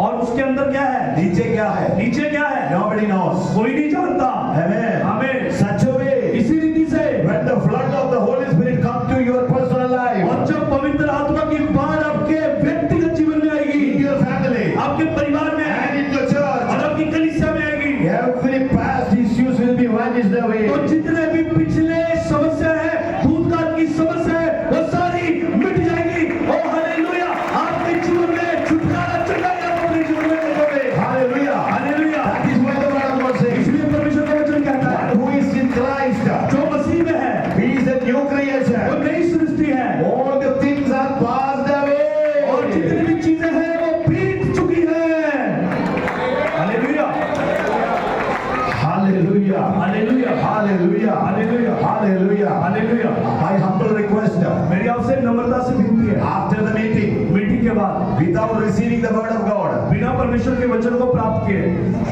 और उसके अंदर क्या है, नीचे क्या है? नीचे क्या है, Nobody knows. कोई नहीं जानता। Amen. आमीन। Such a way, इसी रीति से, when the flood of the Holy Spirit comes to your personal life, और जब पवित्र आत्मा की बाढ़ आपके व्यक्तिगत जीवन में आएगी, in your family, आपके परिवार में and आएगी, in your church, और आपकी कलीसिया में आएगी, every past issues will be vanished away. तो जितने भी पिछले समस्या है, भूतकाल की समस्या है, वो सारी मिट जाएगी। ओ हालेलुया। आपके जीवन में छुटकारा चढ़ाएगा, अपने जीवन में देखोगे। Hallelujah. Hallelujah. That is why the word of God says, इसलिए परमेश्वर का वचन कहता है, who is in Christ, जो मसीह में है, he is a new वो creation. नई सृष्टि है, All the things are passed और जितनी away. भी चीजें हैं वो बीत चुकी हैं। Hallelujah. Hallelujah. Hallelujah. Hallelujah. Hallelujah. Hallelujah. Hallelujah. My humble request, मेरी आपसे नम्रता से विनती है, after the meeting, मीटिंग के बाद without receiving the word of God, बिना परमेश्वर के वचन को प्राप्त किए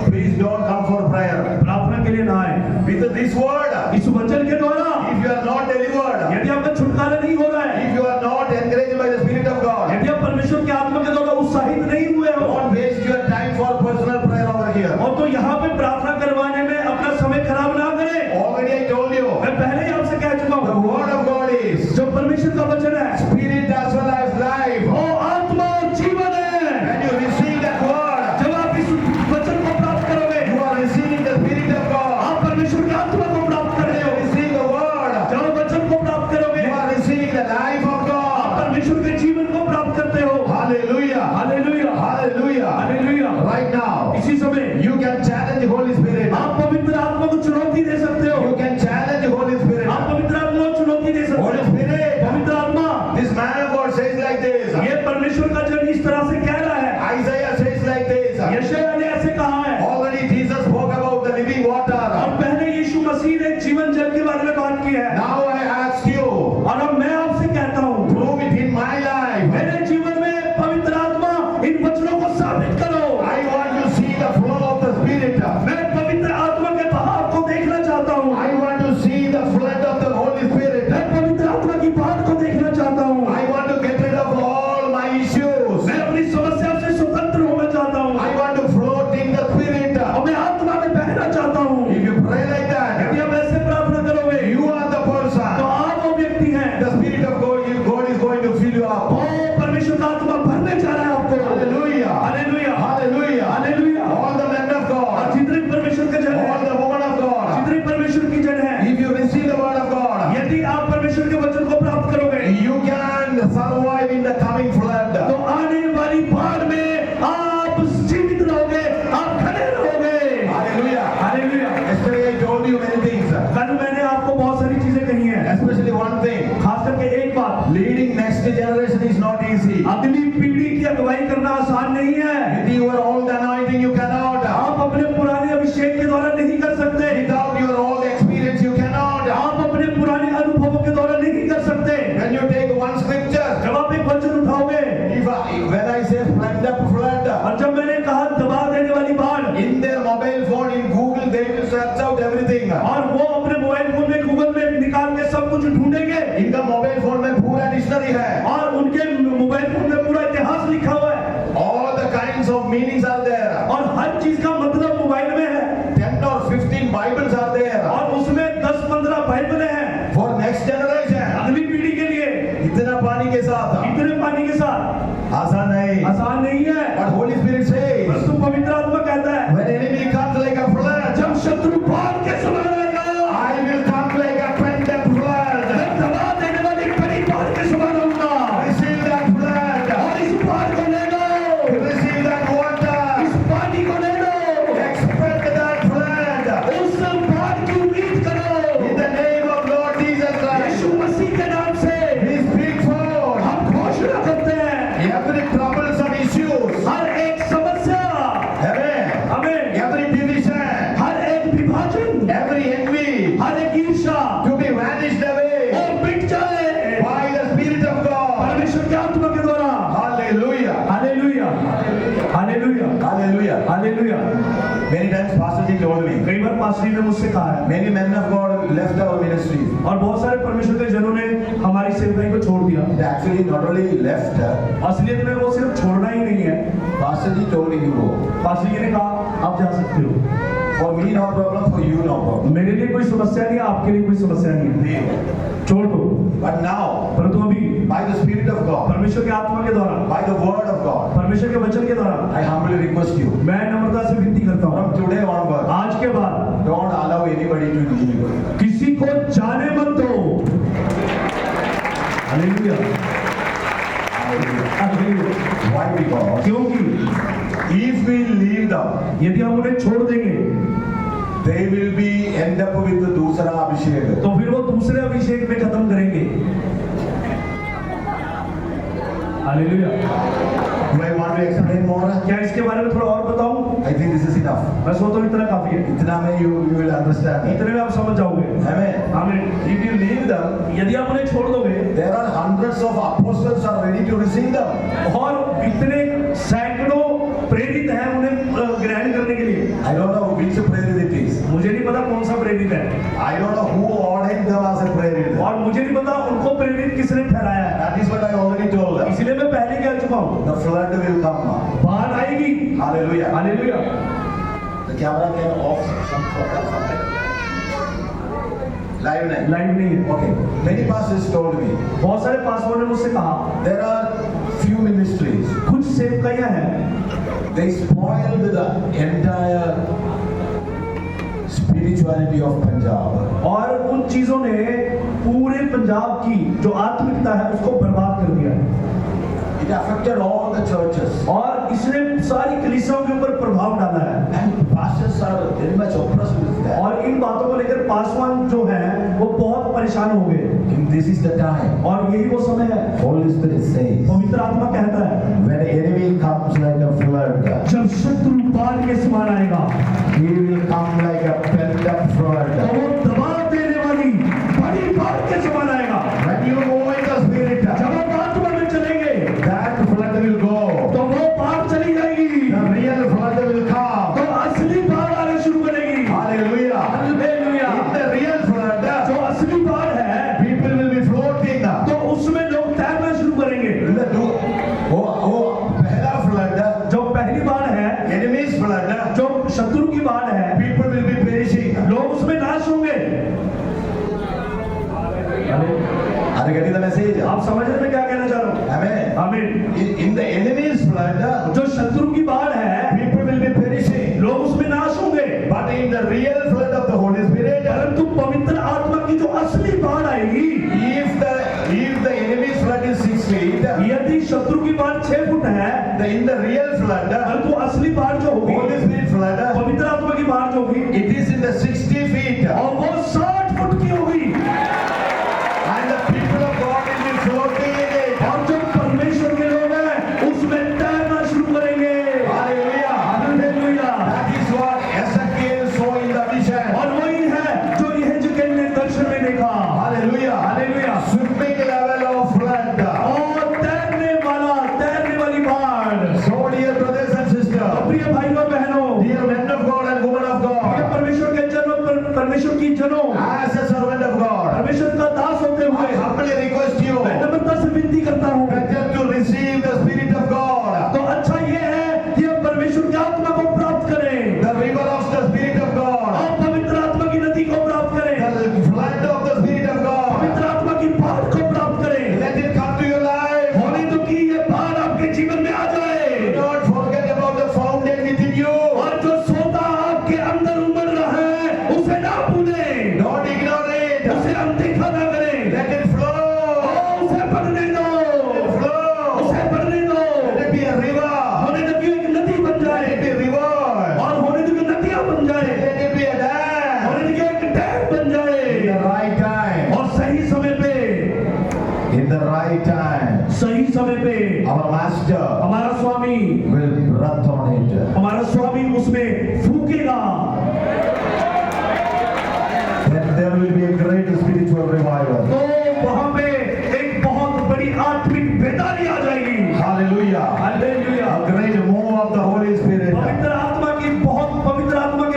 please don't come for prayer. प्रार्थना के लिए ना आए। With this word, इस वचन के द्वारा if you are not delivered, यदि आपका छुटकारा नहीं हो रहा है, if you are not encouraged by the Spirit of God, यदि आप परमेश्वर के आत्मा के द्वारा उत्साहित नहीं हुए हो, don't waste your time for personal prayer over here. और तो यहाँ पे प्रार्थना करवाने में अपना समय खराब ना करें। Already I told you, मैं पहले ही आपसे कह चुका the हूँ, word of God is जो परमेश्वर का वचन है spirit as well as life. वो आत्मा और जीवन है। When you receive that word, जब आप इस वचन को प्राप्त करोगे, you are receiving the Spirit of God. आप परमेश्वर की आत्मा को प्राप्त कर When रहे you हो। receive the word, जब आप वचन को प्राप्त करोगे, you are receiving the life of आप God. परमेश्वर के जीवन को प्राप्त करते हो। Hallelujah. Hallelujah, Hallelujah. Hallelujah. Right now, इसी समय you can challenge the Holy Spirit. आप पवित्र आत्मा को चुनौती दे सकते हो। You can challenge the Holy Spirit. आप पवित्र आत्मा को चुनौती दे सकते Holy हो। Spirit, पवित्र आत्मा, this man of God says like this. ये परमेश्वर का जन इस तरह से कह रहा है। Isaiah says like this. यशायाह ने ऐसे कहा है। Already Jesus spoke about the living और water. पहले यीशु मसीह ने जीवन जल के बारे में बात की है। Now I ask you, और अब मैं आपसे कहता हूँ, prove it in my life. मेरे जीवन में पवित्र आत्मा इन वचनों को साबित करो। I want to see the flow of the Spirit. मैं पवित्र आत्मा के बहाव को देखना चाहता हूँ। I want to see the flood of the Holy Spirit. मैं पवित्र आत्मा की बात को देखना चाहता हूँ। I want to get rid of all my issues. मैं अपनी समस्या से स्वतंत्र होना चाहता हूँ। I want to float in the Spirit. और मैं आत्मा में बहना चाहता हूँ। If you pray like यदि that, आप ऐसे प्रार्थना करोगे, you are the तो person. आप वो व्यक्ति हैं। The Spirit of God is going to fill you O up. परमेश्वर का आत्मा भरने जा रहा है आपको। Hallelujah. Hallelujah, Hallelujah. Hallelujah. All the men of और God, जितने परमेश्वर के जन all हैं, the women of God, जितने परमेश्वर की जन है, if you receive the word of God, यदि आप परमेश्वर के वचन को प्राप्त करोगे, you can survive in the coming तो flood. आने वाली बाढ़ में आप जीवित रहोगे, आप खड़े रहोगे। Hallelujah. Hallelujah. Yesterday I told you many things, कल मैंने आपको बहुत सारी चीजें कही हैं, especially one thing. खास करके एक बात, Leading next generation is not easy. अगली पीढ़ी की अगुवाई करना आसान नहीं है। With your old anointing you cannot. आप अपने पुराने अभिषेक के द्वारा नहीं कर सकते। Without your old experience you cannot. आप अपने पुराने अनुभवों के द्वारा नहीं कर सकते। When you take one scripture, जब आप एक वचन उठाओगे, when I say flood, और जब मैंने कहा दबा देने वाली बाढ़, in their mobile phone, in Google, they will search out everything. और वो अपने मोबाइल फोन में गूगल में निकाल के सब कुछ ढूंढेंगे, इनका मोबाइल फोन में पूरा डिक्शनरी है. और उनके मोबाइल फोन में पूरा इतिहास लिखा हुआ है, All the kinds of meanings are there. और हर चीज का मतलब मोबाइल में है, 10 or 15 Bibles are there. और उसमें 10-15 बाइबलें हैं For next generation. अगली पीढ़ी के लिए। इतना पानी के साथ इतने पानी के साथ आसान नहीं. आसान नहीं है। But Holy Spirit says, परंतु पवित्र आत्मा कहता है, when enemy comes like a flood, जब शत्रु बाढ़ के समान आएगा, I will come like a pent-up flood. मैं दबा देने वाली बड़ी बाढ़ के समान होऊंगा। Receive that flood. और इस बाढ़ को ले लो, Receive that water. इस पानी को ले लो, Expect that flood. उस बाढ़ की उम्मीद करो। In the name of Lord Jesus Yeshu Christ, मसीह के नाम से we speak forth हम घोषणा करते हैं, every troublesome issues. हर एक समस्या, Amen. हमें Every division, हर एक विभाजन, every envy हर एक ईर्ष्या to be vanished away और मिट जाए by the Spirit of God. परमेश्वर के आत्मा के द्वारा। Hallelujah. Hallelujah, hallelujah, Hallelujah. Hallelujah. Many times Pastor Ji told me, कई बार पास्टर ने मुझसे कहा है, many men of God left our ministry. और बहुत सारे परमेश्वर के जनों ने हमारी सेवकाई को छोड़ दिया। They actually not only left, असलियत में वो सिर्फ छोड़ना ही नहीं है, Pastor Ji told me you go. Pastor ji ने कहा आप जा सकते हो। For me no problem, for you no problem. मेरे लिए कोई समस्या नहीं है, आपके लिए कोई समस्या नहीं है, Leave. छोड़ दो। But now, परंतु अभी by the Spirit of God, परमेश्वर के आत्मा के द्वारा, by the Word of God, परमेश्वर के वचन के द्वारा I humbly request you, मैं नम्रता से विनती करता हूँ, from today onward, आज के बाद don't allow anybody to leave. किसी को जाने मत दो। Hallelujah, hallelujah. Why? Because क्योंकि if we leave them, यदि हम उन्हें छोड़ देंगे, they will be end up with the दूसरा अभिषेक. तो फिर वो दूसरे अभिषेक में खत्म करेंगे। Hallelujah. Do I want to explain more? क्या इसके बारे में थोड़ा और बताऊं? I think this is enough. बस वो तो इतना काफी है, इतना में you will understand. इतने में आप समझ जाओगे। Amen. आमीन। If you leave them, यदि आप उन्हें छोड़ दोगे, there are hundreds of apostles are ready to receive them. और इतने सैकड़ों प्रेरित हैं उन्हें ग्रहण करने के लिए। I don't know which prayer it is. मुझे नहीं पता कौन सा प्रेरित है, I don't know who ordained made them as a prayer? और मुझे नहीं पता उनको प्रेरित किसने ठहराया है। That is what I already told them. इसलिए मैं पहले कह चुका हूँ, The flood will come. बाढ़ आएगी। Hallelujah. Hallelujah. The camera can off something. Live नहीं. लाइव नहीं है। Okay. Many pastors told me बहुत सारे पासवान ने मुझसे कहा, there are few ministries. कुछ सेवकाइयां हैं, They spoiled the entire spirituality of Punjab. और उन चीजों ने पूरे पंजाब की जो आत्मिकता है उसको बर्बाद कर दिया है। It affected all the churches. और इसने सारी कलीसियाओं के ऊपर प्रभाव डाला है। And pastors are very much oppressed with that. और इन बातों को लेकर पासवान जो हैं वो बहुत परेशान हो गए। And this is the time. और यही वो समय है, Holy Spirit says, पवित्र आत्मा कहता है, when the enemy comes like a flood, जब शत्रु बाढ़ के समान आएगा, he will come like a pent-up तो flood. वो दबाव देने वाली बड़ी बाढ़ के समान आएगा। When you go in the Spirit, जब आप आत्मा में चलेंगे, that flood will go. तो वो बाढ़ चली जाएगी, The real flood will come. तो असली बाढ़ आने शुरू करेगी। Hallelujah. Hallelujah. In the real flood, जो असली बाढ़ है, people will be floating. तो उसमें लोग तैरना शुरू करेंगे। वो पहला flood, जो पहली बाढ़ है, enemy's flood, जो शत्रु की बाढ़ है, people will be perishing. लोग उसमें नाश होंगे। Are you getting the message? आप समझ रहे हैं मैं क्या कहना चाह रहा हूँ? Amen. आमीन। In the enemy's flood, जो शत्रु की बाढ़ है, people will be perishing. लोग उसमें नाश होंगे। But in the real flood of the Holy Spirit, परंतु पवित्र आत्मा की जो असली बाढ़ आएगी, if the enemy's flood is 6 feet, यदि शत्रु की बाढ़ 6 फुट है, in the real flood, परंतु असली बाढ़ जो होगी, Holy Spirit flood, पवित्र आत्मा की बाढ़ जो होगी, it is in the 60 feet. और वो 60 फुट की होगी। And the people of God will be floating in it. और जो परमेश्वर के लोग हैं, उसमें तैरना शुरू करेंगे। Hallelujah. Hallelujah. That is what Ezekiel saw in the vision. और वही है जो यहेजकेल ने दर्शन में देखा। Hallelujah. Hallelujah. Swimming level of flood. और तैरने वाली बाढ़। So dear brothers and sisters, प्रिय भाइयों और बहनों, dear men of God and women of प्रिय God, परमेश्वर के जनों, परमेश्वर की जनों, as a servant of God, परमेश्वर का दास होते I हुए humbly request you मैं नम्रता से विनती करता हूँ, better to receive the Spirit of God, तो अच्छा ये है कि हम परमेश्वर की आत्मा को प्राप्त करें, the river of the Spirit of God, और पवित्र आत्मा की नदी को प्राप्त करें, the flood of the Spirit of God. पवित्र आत्मा की बाढ़ को प्राप्त करें। Let it come to your life. होने तो कि ये बाढ़ आपके जीवन में आ जाए, Do not forget about the fountain within you. और जो सोता आपके अंदर उमड़ रहा है उसे ना भूलें, Don't ignore it. उसे अनदेखा ना करें, Let it flow. उसे बढ़ने दो, Let it flow. उसे बढ़ने दो, Let it be a river. होने तो कि एक नदी बन Let जाए, it be a river. और होने तो कि नदियां बन जाए, Let it be a dam. होने तो कि एक डैम बन In the जाए, right time. और सही समय पे, In the right time. सही समय पे Our master हमारा स्वामी, will breath on it. हमारा स्वामी उसमें फूकेगा, Then there will be a great spiritual revival. तो वहां पे एक बहुत बड़ी आत्मिक बेदारी आ जाएगी। Hallelujah. Hallelujah. A great move of the Holy Spirit. पवित्र आत्मा के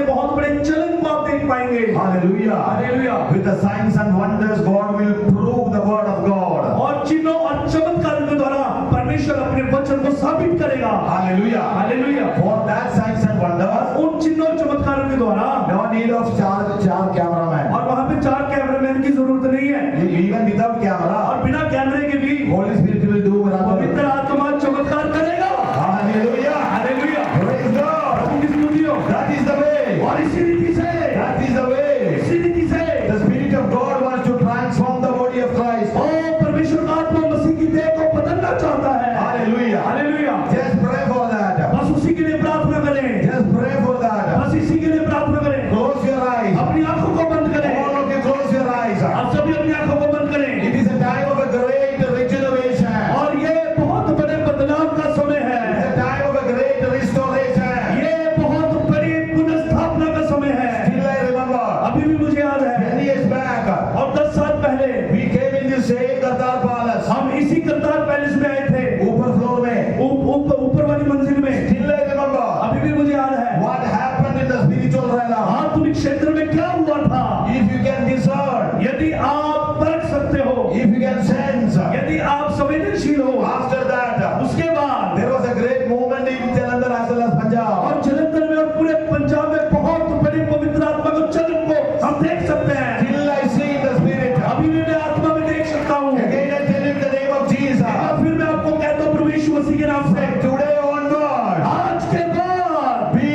बहुत बड़े चलन को आप देख पाएंगे। Hallelujah. Hallelujah. With the signs and wonders, God will prove the word of God. और चिन्हों और चमत्कारों के द्वारा परमेश्वर अपने वचन को साबित करेगा। Hallelujah. Hallelujah. For that signs and wonders, उन चिन्हों और चमत्कारों के द्वारा, no need of चार cameraman. और वहां पे 4 कैमरामैन की जरूरत नहीं है, Even without camera, और बिना कैमरे के भी Holy Spirit will do पवित्र miracles. आत्मा चमत्कार करेगा। Hallelujah. हालेलुया। Praise God. प्रभु की स्तुति हो। That is the way. और इसी रीति से, That is the way. इसी रीति से The Spirit of God wants to transform the body of Christ. ओ परमेश्वर का आत्मा मसीह की देह को बदलना चाहता है। Hallelujah. Hallelujah. Just pray for that. बस उसी के लिए प्रार्थना करें, Just pray for that. बस इसी के लिए प्रार्थना करें। Close your eyes. अपनी आंखों को बंद करें, All of you close your eyes. आप सभी अपनी आंखों को बंद करें। It is a time of a great regeneration. और ये बहुत बड़े बदलाव का समय It's है, a time of a great restoration. ये बहुत बड़ी पुनर्स्थापना का समय है। Still I remember, अभी भी मुझे याद है, 10 years back, और 10 साल पहले we came in the same Qatar Palace. हम इसी करतार पैलेस में आए थे, Upper floor में. ऊपर वाली मंजिल में। Still I remember, अभी भी मुझे याद है what happened in the spiritual realm. आत्मिक क्षेत्र में क्या हुआ था। If you can discern, यदि आप परख सकते हो, if you can sense, यदि आप संवेदनशील हो, after that, उसके बाद there was a great movement in Jalandhar as well as Punjab. और जलंधर में और पूरे पंजाब में बहुत बड़ी पवित्र आत्मा को चलन को हम देख सकते हैं। Till I see in the spirit. अभी भी मैं आत्मा में देख सकता हूँ। Again I tell you in the name of Jesus. और फिर मैं आपको कहता हूँ प्रभु यीशु मसीह के नाम से, Today onward, आज के बाद be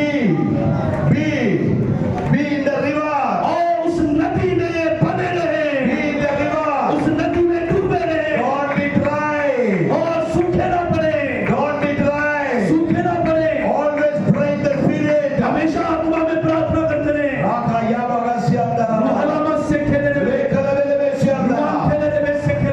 in the river. और उस नदी में बने रहे, Be in the river. उस नदी में डूबे रहे Don't be dry. और सूखे ना पड़े, Don't be dry. सूखे ना पड़े, Always pray in the spirit. हमेशा आत्मा में प्रार्थना करते रहे। हलामत से खेले रहे, खेले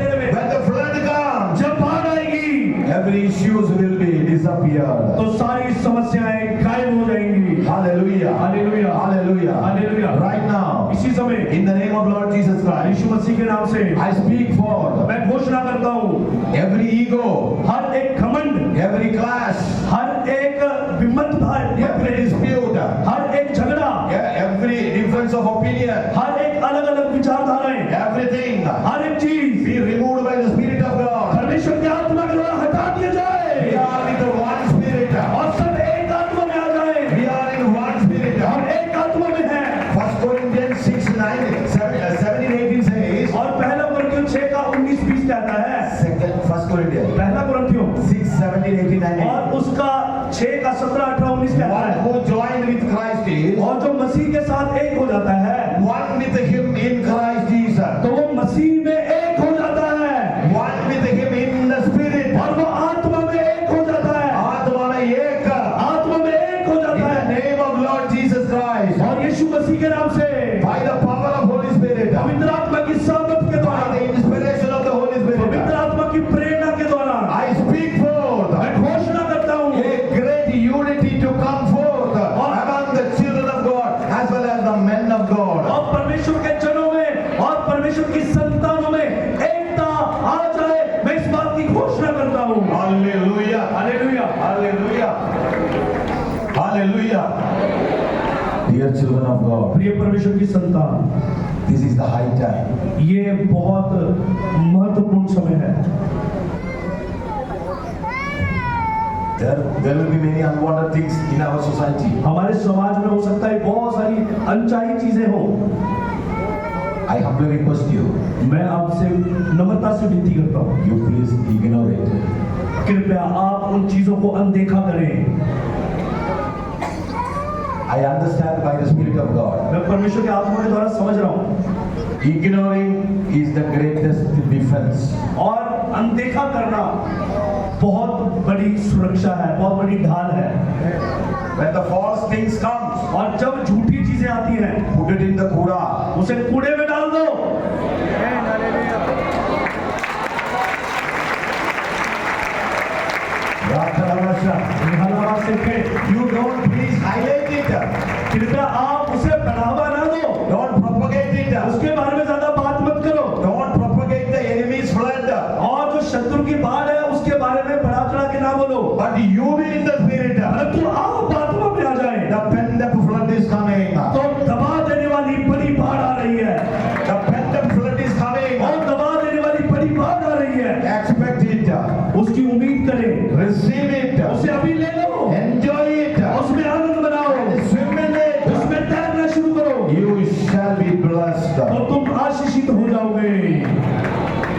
रहे, When the flood comes, जब बाढ़ आएगी every issues will be disappeared. तो सारी समस्याएं गायब हो जाएंगी। Hallelujah. Hallelujah. Hallelujah. Hallelujah. Right now, इसी समय in the name of Lord Jesus Christ, यीशु मसीह के नाम से I speak for मैं घोषणा करता हूँ, every ego, हर एक घमंड, every clash, हर एक विमतता, every dispute, हर एक झगड़ा, every difference of opinion, हर एक अलग अलग विचारधाराएं, everything हर एक चीज be removed by the Spirit of God. परमेश्वर की आत्मा के द्वारा हटा दिया We जाए are with the one Spirit. और सब एक आत्मा में आ जाए। We are in one Spirit. हम एक आत्मा में हैं। 1 Corinthians 6, 9, 17, 18 says, और पहला कुरिन्थियों 6 का 19-20 कहता है, second, 1 Corinthians पहला कुरिन्थियों 6, 17, 18, 19. और उसका 6 का 17, 18, 19 कहता One है, who joined with Christ is और जो मसीह के साथ एक हो जाता है one with him in Christ Jesus. तो वो मसीह में एक हो जाता है One with him in the Spirit. और वो आत्मा में एक हो जाता है, आत्मा में एक. आत्मा में एक हो In जाता the है name of Lord Jesus Christ. और यीशु मसीह के नाम से By the power of Holy Spirit. पवित्र आत्मा की सामर्थ के By द्वारा, the inspiration of the Holy पवित्र Spirit. आत्मा की प्रेरणा के द्वारा I speak forth मैं घोषणा करता हूँ a great unity to come forth among the children of God as well as the men of God. और परमेश्वर के जनों में और परमेश्वर की संतानों में एकता आ जाए, मैं इस बात की घोषणा करता हूँ। Hallelujah. Hallelujah. Hallelujah. Hallelujah. Dear children of God, प्रिय परमेश्वर की संतान, this is the high time. ये बहुत महत्वपूर्ण समय है। There will be many unwanted things in our society. हमारे समाज में हो सकता है बहुत सारी अनचाही चीजें हो। I humbly request you, मैं आपसे नम्रता से विनती करता हूँ, you please ignore it. कृपया आप उन चीजों को अनदेखा करें। I understand by the Spirit of God. मैं परमेश्वर के आत्मा के द्वारा समझ रहा हूँ, Ignoring is the greatest defense. और अनदेखा करना बहुत बड़ी सुरक्षा है, बहुत बड़ी ढाल है। When the false things come, और जब झूठी चीजें आती हैं, put it in the kura. उसे कूड़े में डाल दो। हलावा से फेंक। You don't please highlight it. कृपया आप उसे बढ़ावा ना दो, Don't propagate it. उसके बारे में ज्यादा बात मत करो, Don't propagate the enemy's flood. और जो शत्रु की बाढ़ है उसके बारे में बढ़ा चढ़ा के ना बोलो। But you be in the Spirit. परंतु आप आत्मा में आ जाए, The pent-up flood is coming. तो दबा देने वाली बड़ी बाढ़ आ रही है, The pent-up flood is coming. और दबा देने वाली बड़ी बाढ़ आ रही है। Expect it. उसकी उम्मीद करें, Receive it. उसे अभी ले लो, Enjoy it. उसमें आनंद बनाओ, Swim in it. उसमें तैरना शुरू करो, You shall be blessed. और तुम आशीषित हो जाओगे।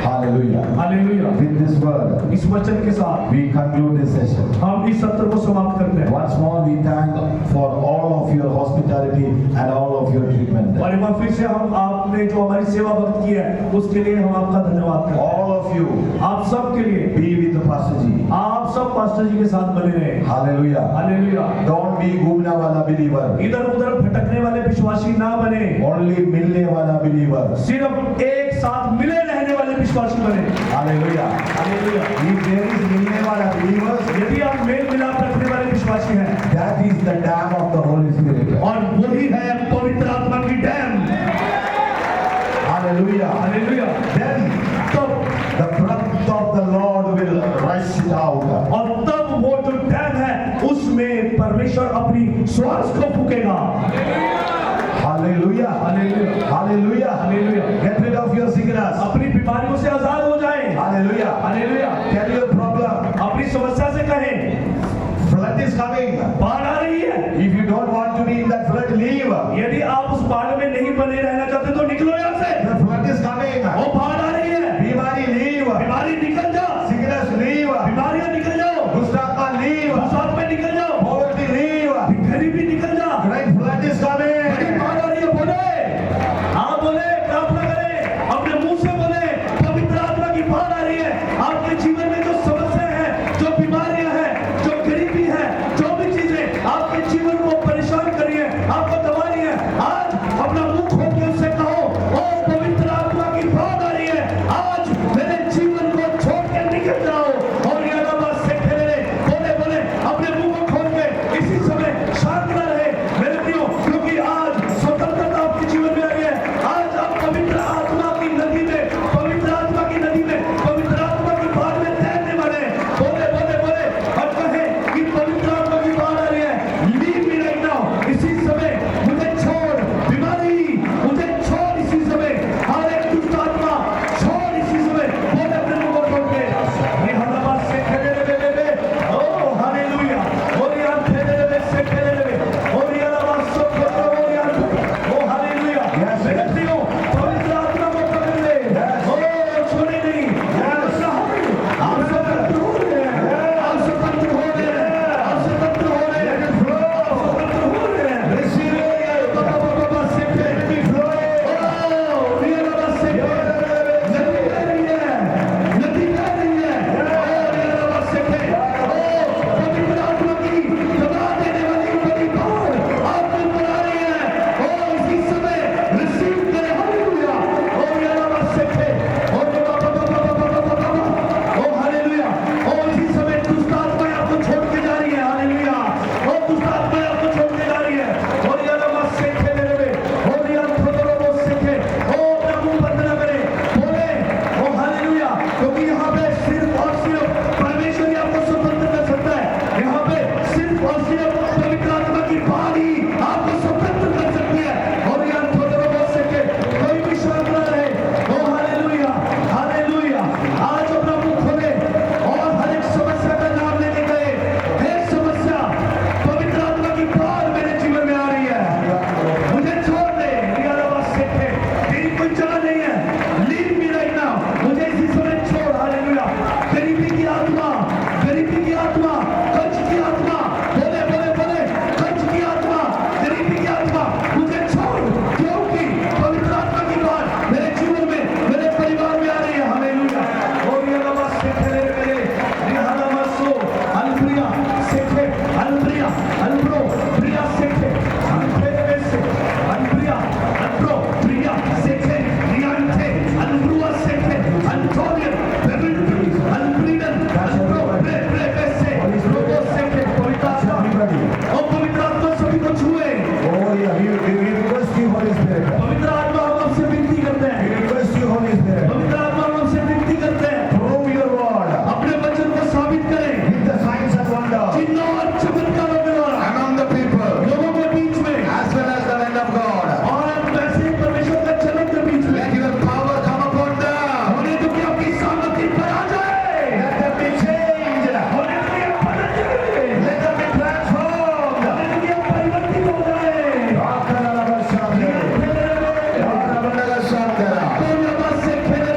Hallelujah. Hallelujah. With this word, इस वचन के साथ we conclude this session. हम इस सत्र को समाप्त करते हैं। Once more, we thank for all of your hospitality and all of your treatment. और एक बार फिर से हम आपने जो हमारी सेवा भक्त की है उसके लिए हम आपका धन्यवाद करते हैं। All of you, आप सब के लिए, be with the Pastor Ji. आप सब पास्टर जी के साथ बने रहे। Hallelujah. हालेलुया। Don't be घूमने वाला believer. इधर उधर भटकने वाले विश्वासी ना बने, Only मिलने वाला believer. सिर्फ एक साथ मिले रहने वाले विश्वासी बने। Hallelujah. Hallelujah. If there is मिलने वाला believers, यदि आप मेल मिलाप रखने वाले विश्वासी हैं, that is the dam of the Holy Spirit. और वही है पवित्र आत्मा की डैम। Hallelujah. हालेलुया। Then तब the breath of the Lord will rush it out. और तब वो जो डैम है उसमें परमेश्वर अपनी श्वास को फूकेगा। Hallelujah. Hallelujah Hallelujah. Hallelujah Get rid of your sickness. अपनी बीमारियों से आजाद हो जाएं Hallelujah. Hallelujah Tell your problem. अपनी समस्या से कहें Flood is coming. बाढ़ आ रही है If you don't want to be in that flood, leave. यदि आप उस बाढ़ में नहीं बने रहना चाहते तो निकलो यहाँ से The flood is coming. वो बाढ़ आ रही है बीमारी leave. बीमारी निकल जाओ Sickness leave. बीमारियां निकल जाओ दुष्ट आत्मा leave. साथ में निकल जाओ Poverty leave. गरीबी निकल जाओ Great flood is बड़ी coming. बाढ़ आ रही है बोले हाँ बोले प्रार्थना करें अपने मुंह से बोले पवित्र आत्मा की बाढ़ आ रही है आपके जीवन में जो समस्या है जो बीमारियां हैं जो गरीबी है जो भी चीजें आपके जीवन को परेशान कर रही है आपको दबा रही है आज अपना मुंह खोल के उससे कहो ओ पवित्र आत्मा की बाढ़ आ रही है आज मेरे जीवन को छोड़ के निकल जाओ और ये बात से बोले बोले अपने मुंह को खोल के इसी समय शांत न रहे मेरे प्रियो क्योंकि आज स्वतंत्रता आपके जीवन में आ रही है आज आप पवित्र आत्मा की नदी में पवित्र आत्मा की नदी में पवित्र आत्मा की बाढ़ में तैरने वाले हैं बोले और कहे कि पवित्र आत्मा की बाढ़ आ रही है लीव मी राइट नाउ इसी समय मुझे छोड़ बीमारी मुझे छोड़ इसी समय हर एक दुष्ट आत्मा छोड़ इसी समय बोले अपने मुंह को खोल के रिहानाबाद से खेले ले ओ हालेलुया और यहाँ खेले ले से खेले ले और यहाँ बात सब करो और यहाँ ओ हालेलुया मेरे प्रियो पवित्र आत्मा को पकड़ ले ओ छोड़े नहीं आप स्वतंत्र हो रहे हैं आप स्वतंत्र हो रहे हैं आप स्वतंत्र हो रहे हैं स्वतंत्र हो रहे हैं Receive it. बाबा से खेले ओ यहाँ बात से नदी बह रही है नदी बह रही है और यहाँ बात से खेले ओ पवित्र आत्मा की दबा देने वाली बड़ी बाढ़ आपको बना रही है ओ इसी समय रिसीव करें हालेलुया और यहाँ बात से खेले और ओ हालेलुया और इसी समय दुष्ट आत्माएं आपको छोड़ के जा रही है हालेलुया और दुष्ट आत्माएं आपको छोड़ के जा रही है और यहाँ बात से खेले रे और यहाँ थोड़ा बहुत सीखे ओ अपना मुंह बंद न करें बोले ओ हालेलुया क्योंकि यहाँ पे सिर्फ और सिर्फ परमेश्वर ही आपको स्वतंत्र कर सकता है यहाँ पे सिर्फ और सिर्फ पवित्र आत्मा की बाढ़ ही आपको स्वतंत्र कर सकती है और यहाँ थोड़ा बहुत सीखे कोई भी शांत न रहे ओ हालेलुया हालेलुया आज अपना मुंह खोले और हर एक समस्या का नाम लेके गए हे समस्या पवित्र आत्मा की बाढ़ मेरे जीवन में आ रही है मुझे छोड़ दे तेरी कोई जगह नहीं है लीव मी राइट नाउ मुझे इसी समय छोड़ हालेलुया गरीबी की आत्मा कर्ज की आत्मा बोले कर्ज की आत्मा गरीबी की आत्मा मुझे छोड़ क्योंकि पवित्र आत्मा की बात मेरे जीवन में मेरे परिवार में आ रही है हालेलुया और ये लबा से खेले मेरे रिहाना मसो अनप्रिया सेखे अनप्रिया अनप्रो प्रिया सेखे अनप्रिया से अनप्रिया अनप्रो प्रिया सेखे रियांथे अनप्रुआ सेखे अनटोनियन बेबिल अनप्रीडन अनप्रो प्रे से रोबो सेखे पवित्र आत्मा और पवित्र आत्मा सभी को छुए Oh yeah, we request you, Holy Spirit. पवित्र आत्मा हम आपसे विनती करते We हैं request you, Holy Spirit. पवित्र आत्मा हम आपसे विनती करते हैं Prove your word. अपने वचन को साबित करें With the signs and wonders. चिन्हों और चमत्कारों के द्वारा Among the people. लोगों के बीच में As well as the land of God. और वैसे ही परमेश्वर का चलन के बीच में Let your power come upon them. होने तो कि आपकी सामर्थ्य पर आ जाए Let them be changed. होने तो कि आप बदल जाए Let them be transformed. होने तो कि आप परिवर्तित हो जाए तो ये बात से खेले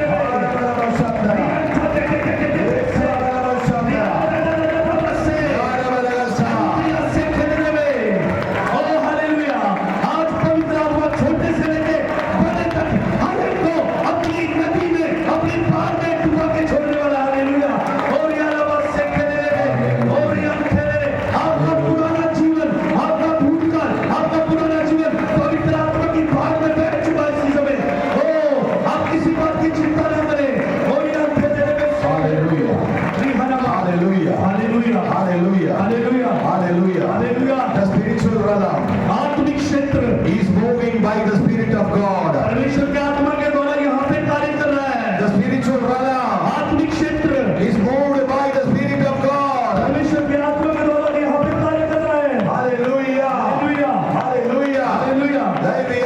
Hallelujah. Hallelujah Hallelujah. Hallelujah Hallelujah. Hallelujah The spiritual realm आत्मिक क्षेत्र is moving by the Spirit of God. परमेश्वर के आत्मा के द्वारा यहाँ पे कार्य कर रहा है The spiritual realm आत्मिक क्षेत्र is moved by the Spirit of God. परमेश्वर के आत्मा के द्वारा यहाँ पे कार्य कर रहा है Hallelujah. Hallelujah Hallelujah. Hallelujah Let me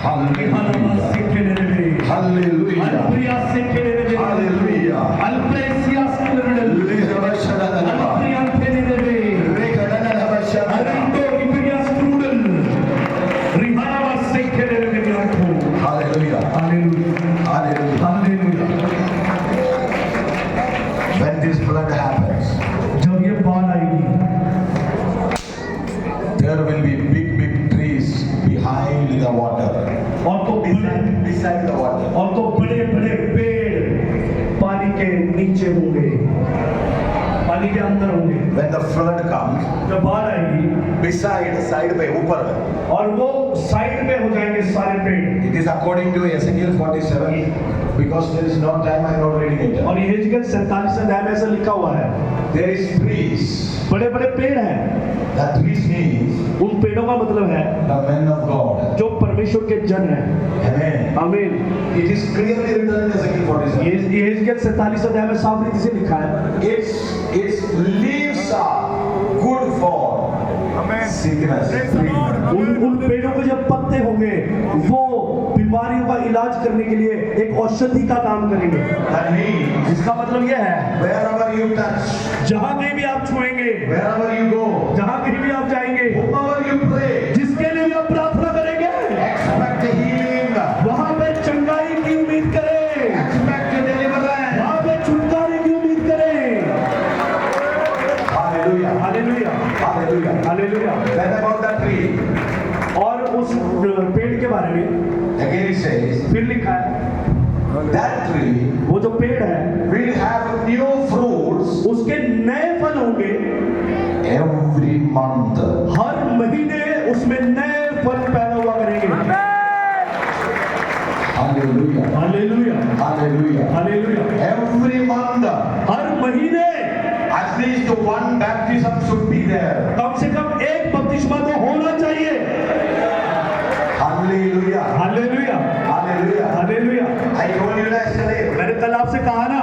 Hallelujah. Hallelujah. Hallelujah. Hallelujah. Hallelujah. When this flood happens, जब ये बाढ़ आएगी there will be big trees behind the water. और तो Beside the water. बड़े बड़े पेड़ पानी के नीचे होंगे, पानी के अंदर होंगे। When the flood comes, जब बाढ़ आएगी side पे ऊपर, और वो साइड पे हो जाएंगे सारे पेड़। it is according to Ezekiel 47, because there is no time, I am not reading it. और यहेजकेल 47 अध्याय में ऐसा लिखा हुआ है, There is trees. बड़े बड़े पेड़ हैं। That trees means उन पेड़ों का मतलब है the men of God. जो परमेश्वर के जन हैं। Amen. आमीन। It is clearly written in Ezekiel 47. यहेजकेल 47 अध्याय में साफ रीति से लिखा है, Its leaves are good for sickness. उन पेड़ों के जब पत्ते होंगे वो बीमारियों का इलाज करने के लिए एक औषधि का काम करेंगे। That means इसका मतलब यह है wherever you touch, जहां कहीं भी आप छुएंगे, wherever you go, जहां कहीं भी आप जाएंगे, whomever you pray, जिसके लिए भी आप प्रार्थना करेंगे, expect healing, वहां पे चंगाई की उम्मीद करें, expect deliverance. वहां पे छुटकारे की उम्मीद करें। Hallelujah. Hallelujah, Hallelujah. Hallelujah. Then about that tree, और उस पेड़ के बारे में again it says, फिर लिखा है, that tree वो जो पेड़ है will have new fruits उसके नए फल होंगे every month. हर महीने, उसमें नए फल पैदा हुआ करेंगे। Hallelujah. Hallelujah, Hallelujah. Hallelujah. Every month, हर महीने at least one baptism should be there. कम से कम एक बपतिस्मा तो होना चाहिए। Hallelujah. Hallelujah, Hallelujah. Hallelujah. I told you yesterday, मैंने कल आपसे कहा ना,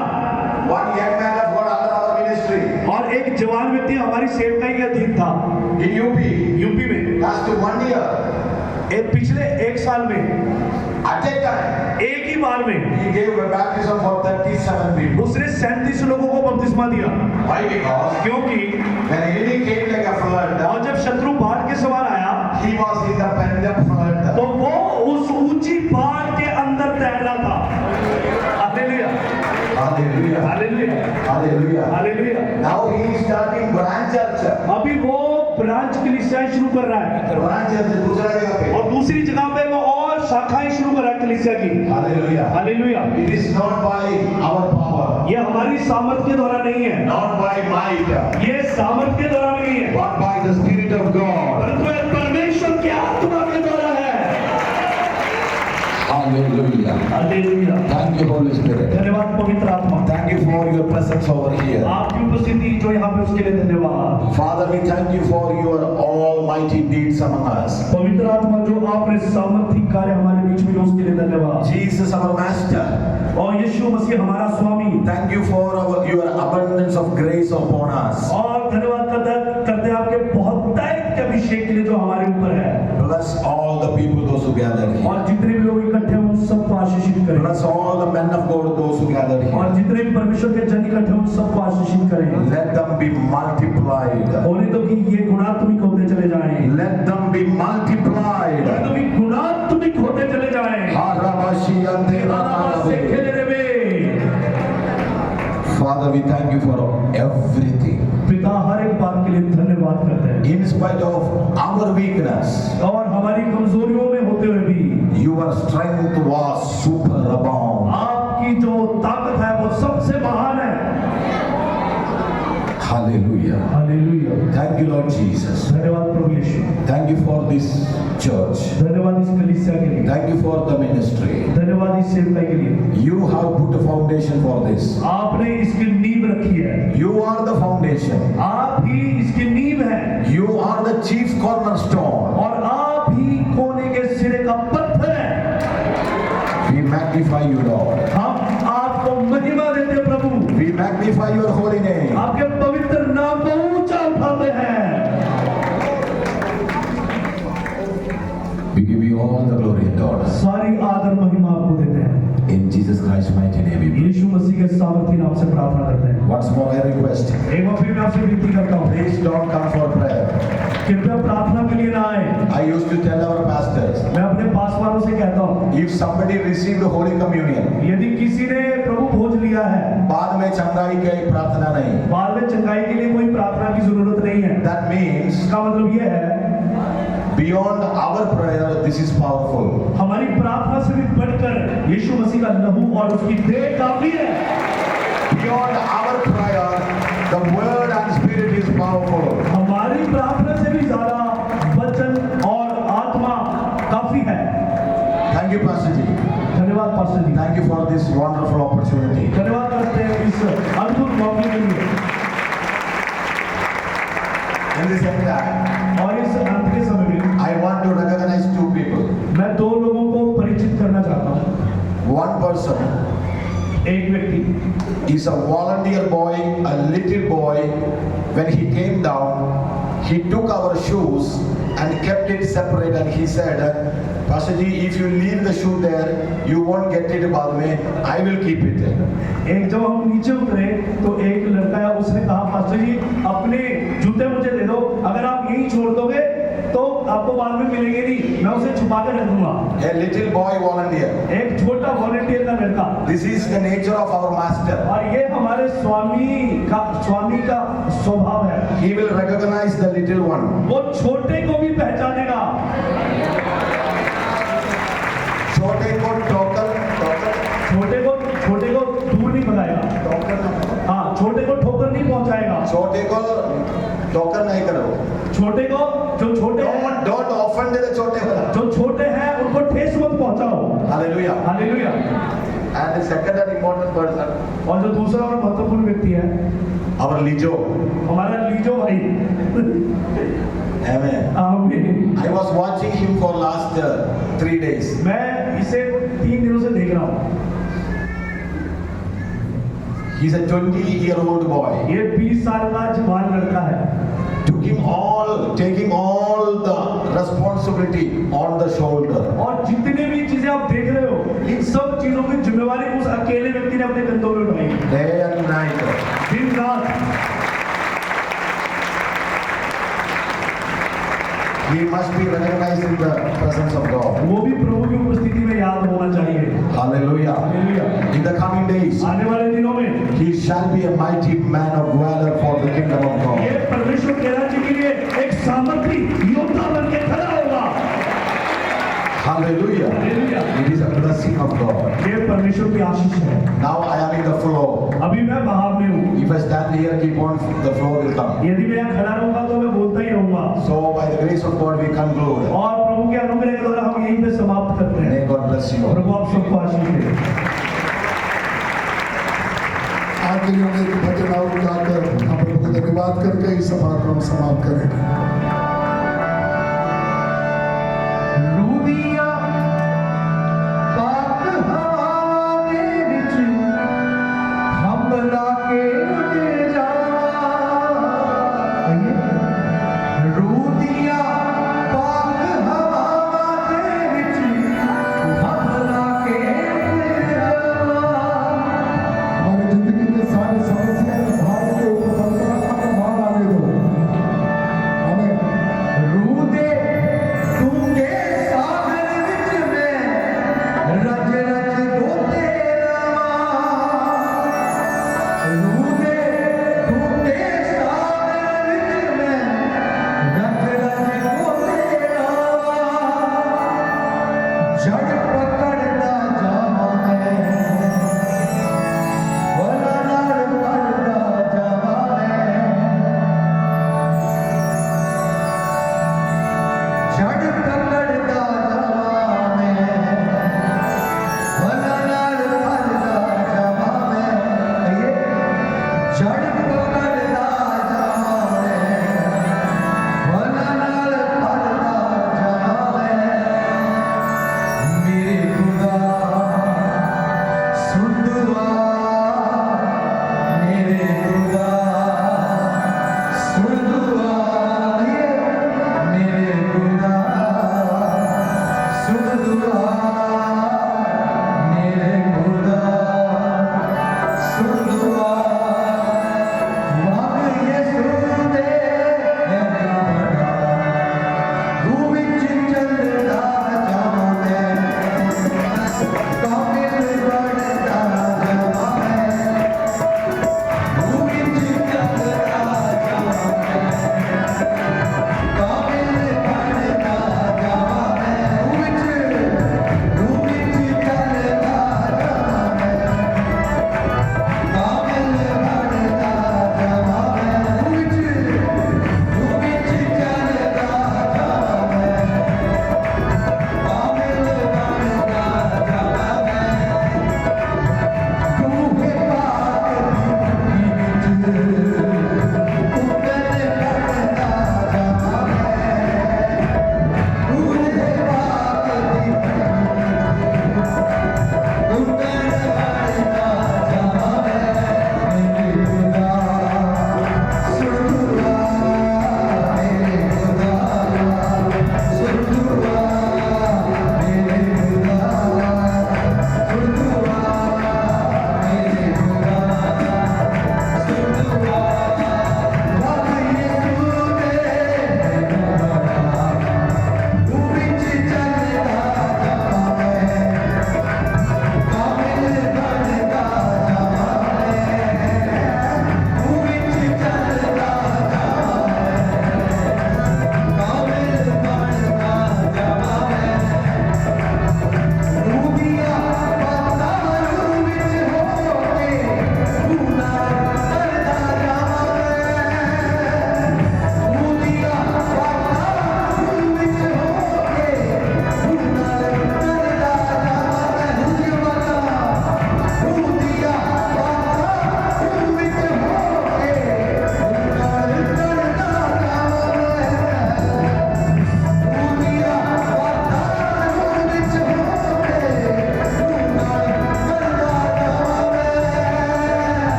one young man of God under our ministry और एक जवान व्यक्ति हमारी सेवकाई के अधीन था in UP, यूपी में। last 1 year, पिछले एक साल में at a time, एक ही बार में he gave a baptism for 37 people. उसने 37 लोगों को बपतिस्मा दिया। Why? Because क्योंकि when enemy came like a flood, और जब शत्रु बाढ़ के सवार आया he was in the Punjab flood. तो वो उस ऊंची बाढ़ के अंदर तैरना था। Hallelujah, Hallelujah. Hallelujah, Hallelujah. Hallelujah. Now he is starting branch church. अभी वो ब्रांच कलीसियाएं शुरू कर रहा है Branch church दूसरा जगह पे. और दूसरी जगह पे वो और शाखाएं शुरू कर रहा है कलीसिया की। Hallelujah. Hallelujah. It is not by our power, ये हमारी सामर्थ के द्वारा नहीं है, not by might, ये सामर्थ के द्वारा नहीं है, but by the Spirit of God. परंतु ये परमेश्वर के आत्मा के द्वारा है। Hallelujah. Hallelujah. Thank you, Holy Spirit. धन्यवाद पवित्र आत्मा, Thank you for your presence over here. आपकी उपस्थिति जो यहाँ पे उसके लिए धन्यवाद। Father, we thank you for your almighty deeds among us. पवित्र आत्मा जो आपने सामर्थ्य कार्य हमारे बीच में उसके लिए धन्यवाद। Jesus, our Master, और यीशु मसीह हमारा स्वामी, thank you for your abundance of grace upon us. और धन्यवाद करते हैं आपके बहुत दैनिक के अभिषेक के लिए जो हमारे ऊपर है। Bless all the people, those who gathered here. और जितने भी लोग इकट्ठे हैं उन सबको आशीषित करें, Bless all the men of God, those who gathered और here. जितने भी परमेश्वर के जन इकट्ठे हैं उन सबको आशीषित करें। Let them be multiplied. होने तो कि ये गुणात्मिक होते चले जाएं, Let them be multiplied. होने तो कि गुणात्मिक होते चले जाएं। Father, we thank you for everything. पिता हर एक बात के लिए धन्यवाद करते हैं, In spite of our weakness, और हमारी कमजोरियों में होते हुए भी your strength was superabound. आपकी जो ताकत है वो सबसे महान है। Hallelujah. Hallelujah. Thank you, Lord Jesus. धन्यवाद प्रभु यीशु, Thank you for this church. धन्यवाद इस कलीसिया के लिए, Thank you for the ministry. धन्यवाद इस सेवकाई के लिए। You have put a foundation for this. आपने इसकी नींव रखी है, You are the foundation. आप ही इसकी नींव है, You are the chief cornerstone. और आप ही कोने के सिरे का पत्थर है। We magnify you, Lord. हम आपको महिमा देते हैं प्रभु, We magnify your holy name. आपके पवित्र नाम को ऊंचा उठाते हैं। We give you all the glory and honor. सारी आदर महिमा आपको देते हैं। In Jesus Christ's mighty name we pray. यीशु मसीह के सामर्थी नाम से प्रार्थना करते हैं। Once more I request, एक बार फिर मैं आपसे विनती करता हूँ, please don't come for prayer. कृपया प्रार्थना के लिए ना आए। I used to tell our pastors, मैं अपने पासवानों से कहता हूँ, if somebody received Holy Communion, यदि किसी ने प्रभु भोज लिया है, बाद में चंगाई की प्रार्थना नहीं। बाद में चंगाई के लिए कोई प्रार्थना की जरूरत नहीं है। That means इसका मतलब ये है, beyond our prayer, this is powerful. हमारी प्रार्थना से भी बढ़कर यीशु मसीह का लहू और उसकी देह काफी है। Beyond our prayer, the word and spirit is powerful. हमारी प्रार्थना से भी ज्यादा वचन और आत्मा काफी है। Thank you, Pastor Ji. धन्यवाद pastor ji. Thank you for this wonderful opportunity. धन्यवाद करते हैं इस अद्भुत मौके के लिए। In this time, और इस अंत के समय में I want to recognize two people. मैं दो लोगों को परिचित करना चाहता हूँ। One person एक व्यक्ति is a volunteer boy, a little boy. When he came down, he took our shoes and kept it separate, and he said, Pastor Ji, if you leave the shoe there, you won't get it बाद में, I will keep it. एक जब हम नीचे उतरे तो एक लड़का है, उसने कहा पास्टर जी अपने जूते मुझे दे दो, अगर आप यहीं छोड़ दोगे तो आपको बाद में मिलेंगे नहीं, मैं उसे छुपा कर रख दूंगा। A little boy volunteer. एक छोटा वॉलंटियर का लड़का। This is the nature of our master. और ये हमारे स्वामी का स्वभाव है। He will recognize the little one. वो छोटे को भी पहचानेगा। छोटे को ठोकर छोटे को दूर नहीं भगाएगा। हाँ, छोटे को ठोकर नहीं पहुंचाएगा। छोटे को ठोकर नहीं करो. छोटे को जो छोटे हैं, Don't offend the छोटे को. जो छोटे हैं उनको ठेस मत पहुंचाओ। Hallelujah. Hallelujah. And the second and important person, और जो दूसरा और महत्वपूर्ण व्यक्ति है, our Lijo. हमारा लीजो भाई। Amen. आमीन। I was watching him for last 3 days. मैं इसे 3 दिनों से देख रहा हूँ। He's a 20-year-old boy. ये 20 साल का जवान लड़का है। Taking all the responsibility on the shoulder. और जितने भी चीजें आप देख रहे हो, इन सब चीजों की जिम्मेवारी उस अकेले व्यक्ति ने अपने कंधों में उठाई। Day and night. दिन रात। He must be recognized in the presence of God. वो भी प्रभु की उपस्थिति में याद होना चाहिए। Hallelujah. Hallelujah. In the coming days, आने वाले दिनों में he shall be a mighty man of valor for the kingdom of God. ये परमेश्वर के राज्य के लिए एक सामर्थी योद्धा बन के खड़ा होगा। Hallelujah. Hallelujah. It is a blessing of God. ये परमेश्वर की आशीष है। Now I am in the flow. अभी मैं बाहर में हूँ। If I stand here, keep on, the flow will come. यदि मैं यहाँ खड़ा रहूंगा तो मैं बोलता ही रहूंगा। So by the grace of God, we conclude. और प्रभु के अनुग्रह के द्वारा हम यहीं पे समाप्त करते हैं। May God bless you. प्रभु आप सबको आशीष दे। आखिरी में एक भजन और गाकर हम प्रभु को धन्यवाद करके इस सभा को हम समाप्त करेंगे। रूदिया पाक हवा दे विच हम ला के उड़ जावांगे। रूदिया पाक हवा दे विच हम ला के उड़ जावांगे। हमारी जिंदगी के सारे समस्या भार के ऊपर परमात्मा का भार आने दो। हमें रूदे तुमके सागर विच में रज रज गोते रवा। रूदे तुमके सागर विच में रज रज गोते रवा। जड़ पकड़दा जावां मैं, वला नाल करदा जावां मैं। जड़ पकड़दा जावां मैं, वला नाल करदा जावां मैं। कहिए, जड़ पकड़दा जावां मैं, वला नाल करदा जावां मैं। मेरे खुदा सुन दुआ मांग यीशु दे मेरा बड़ा तू विच चलदा जावां मैं काबिल बनदा जावां मैं तू विच चलदा जावां मैं काबिल बनदा जावां मैं तू विच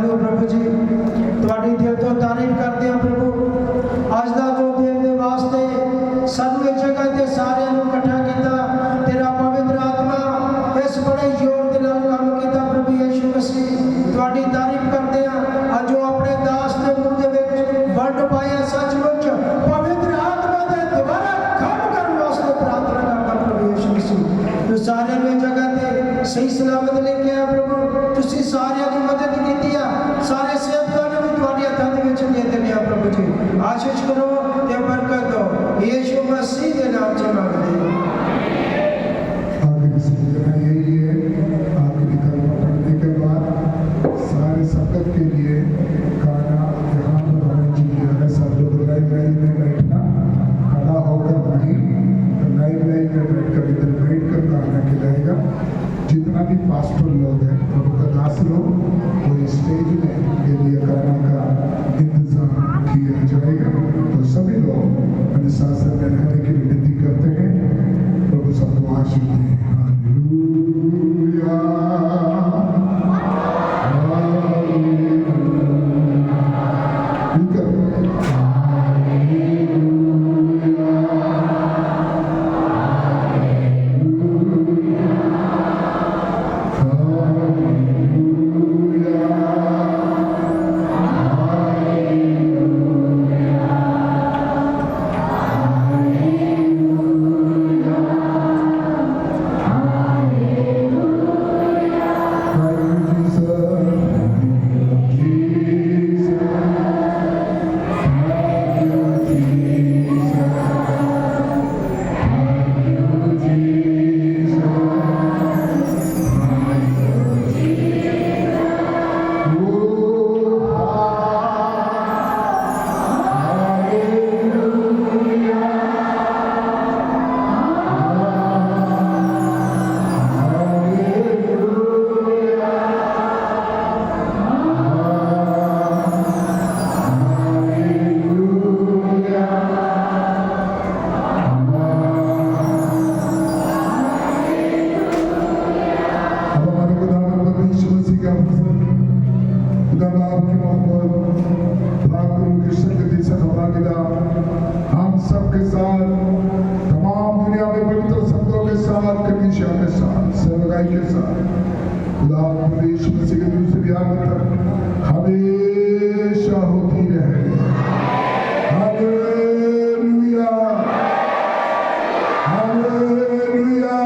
दयालु प्रभु जी ਤੁਹਾਡੀ ਦਿਲ ਤੋਂ ਤਾਰੀਫ ਕਰਦੇ ਹਾਂ ਪ੍ਰਭੂ ਅੱਜ ਦਾ ਜੋ ਦਿਨ ਦੇ ਵਾਸਤੇ ਸਾਨੂੰ ਇਹ ਜਗ੍ਹਾ ਤੇ ਸਾਰਿਆਂ ਨੂੰ ਇਕੱਠਾ ਕੀਤਾ ਤੇਰਾ ਪਵਿੱਤਰ ਆਤਮਾ ਇਸ ਬੜੇ ਜ਼ੋਰ ਦੇ ਨਾਲ ਕੰਮ ਕੀਤਾ ਪ੍ਰਭੂ ਯਿਸੂ ਮਸੀਹ ਤੁਹਾਡੀ ਤਾਰੀਫ ਕਰਦੇ ਹਾਂ ਅੱਜ ਜੋ ਆਪਣੇ ਦਾਸ ਦੇ ਮੂੰਹ ਦੇ ਵਿੱਚ ਵਰਡ ਪਾਇਆ ਸੱਚਮੁੱਚ ਪਵਿੱਤਰ ਆਤਮਾ ਦੇ ਦੁਆਰਾ ਕੰਮ ਕਰਨ ਵਾਸਤੇ ਪ੍ਰਾਰਥਨਾ ਕਰਦਾ ਪ੍ਰਭੂ ਯਿਸੂ ਮਸੀਹ ਜੋ ਸਾਰਿਆਂ ਨੂੰ ਇਹ ਜਗ੍ਹਾ ਤੇ ਸਹੀ ਸਲਾਮਤ ਲੈ ਕੇ ਆਇਆ ਪ੍ਰਭੂ ਤੁਸੀਂ ਸਾਰਿਆਂ ਦੀ ਮਦਦ ਕੀਤੀ ਆ ਸਾਰੇ ਸੇਵਕਾਂ ਨੂੰ ਵੀ ਤੁਹਾਡੇ ਹੱਥਾਂ ਦੇ ਵਿੱਚ ਦੇ ਦਿੰਦੇ ਆ ਪ੍ਰਭੂ ਜੀ आशीष करो या बरकत दो यीशु मसीह के नाम से मांगते हैं आखिरी सूचना यही है आखिरी कलमा पढ़ने के बाद सारे सबक के लिए गाना यहाँ पर होना चाहिए अगर सब लोग लाइन में बैठना खड़ा होकर नहीं तो लाइन में बैठकर इधर बैठ कर गाना खिलाएगा जितना भी पास्टर लोग हैं प्रभु का दास लोग वो स्टेज में के लिए गाना का इंतजाम किया जाएगा तो सभी लोग अनुशासन में रहने की विनती करते हैं प्रभु सबको आशीष दे हालेलुया हम सबके साथ तमाम दुनिया में पवित्र शब्दों के साथ कलीसिया के साथ सेवकाई के साथ खुदा यीशु मसीह के दूसरी आगमन हमेशा होती रहे हालेलुया हालेलुया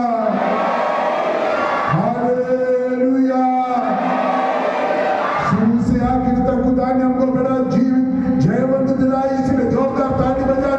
हालेलुया शुरू से आखिर तक खुदा ने हमको बड़ा जीवित जयवंत दिलाई इसलिए जोरदार ताली बजा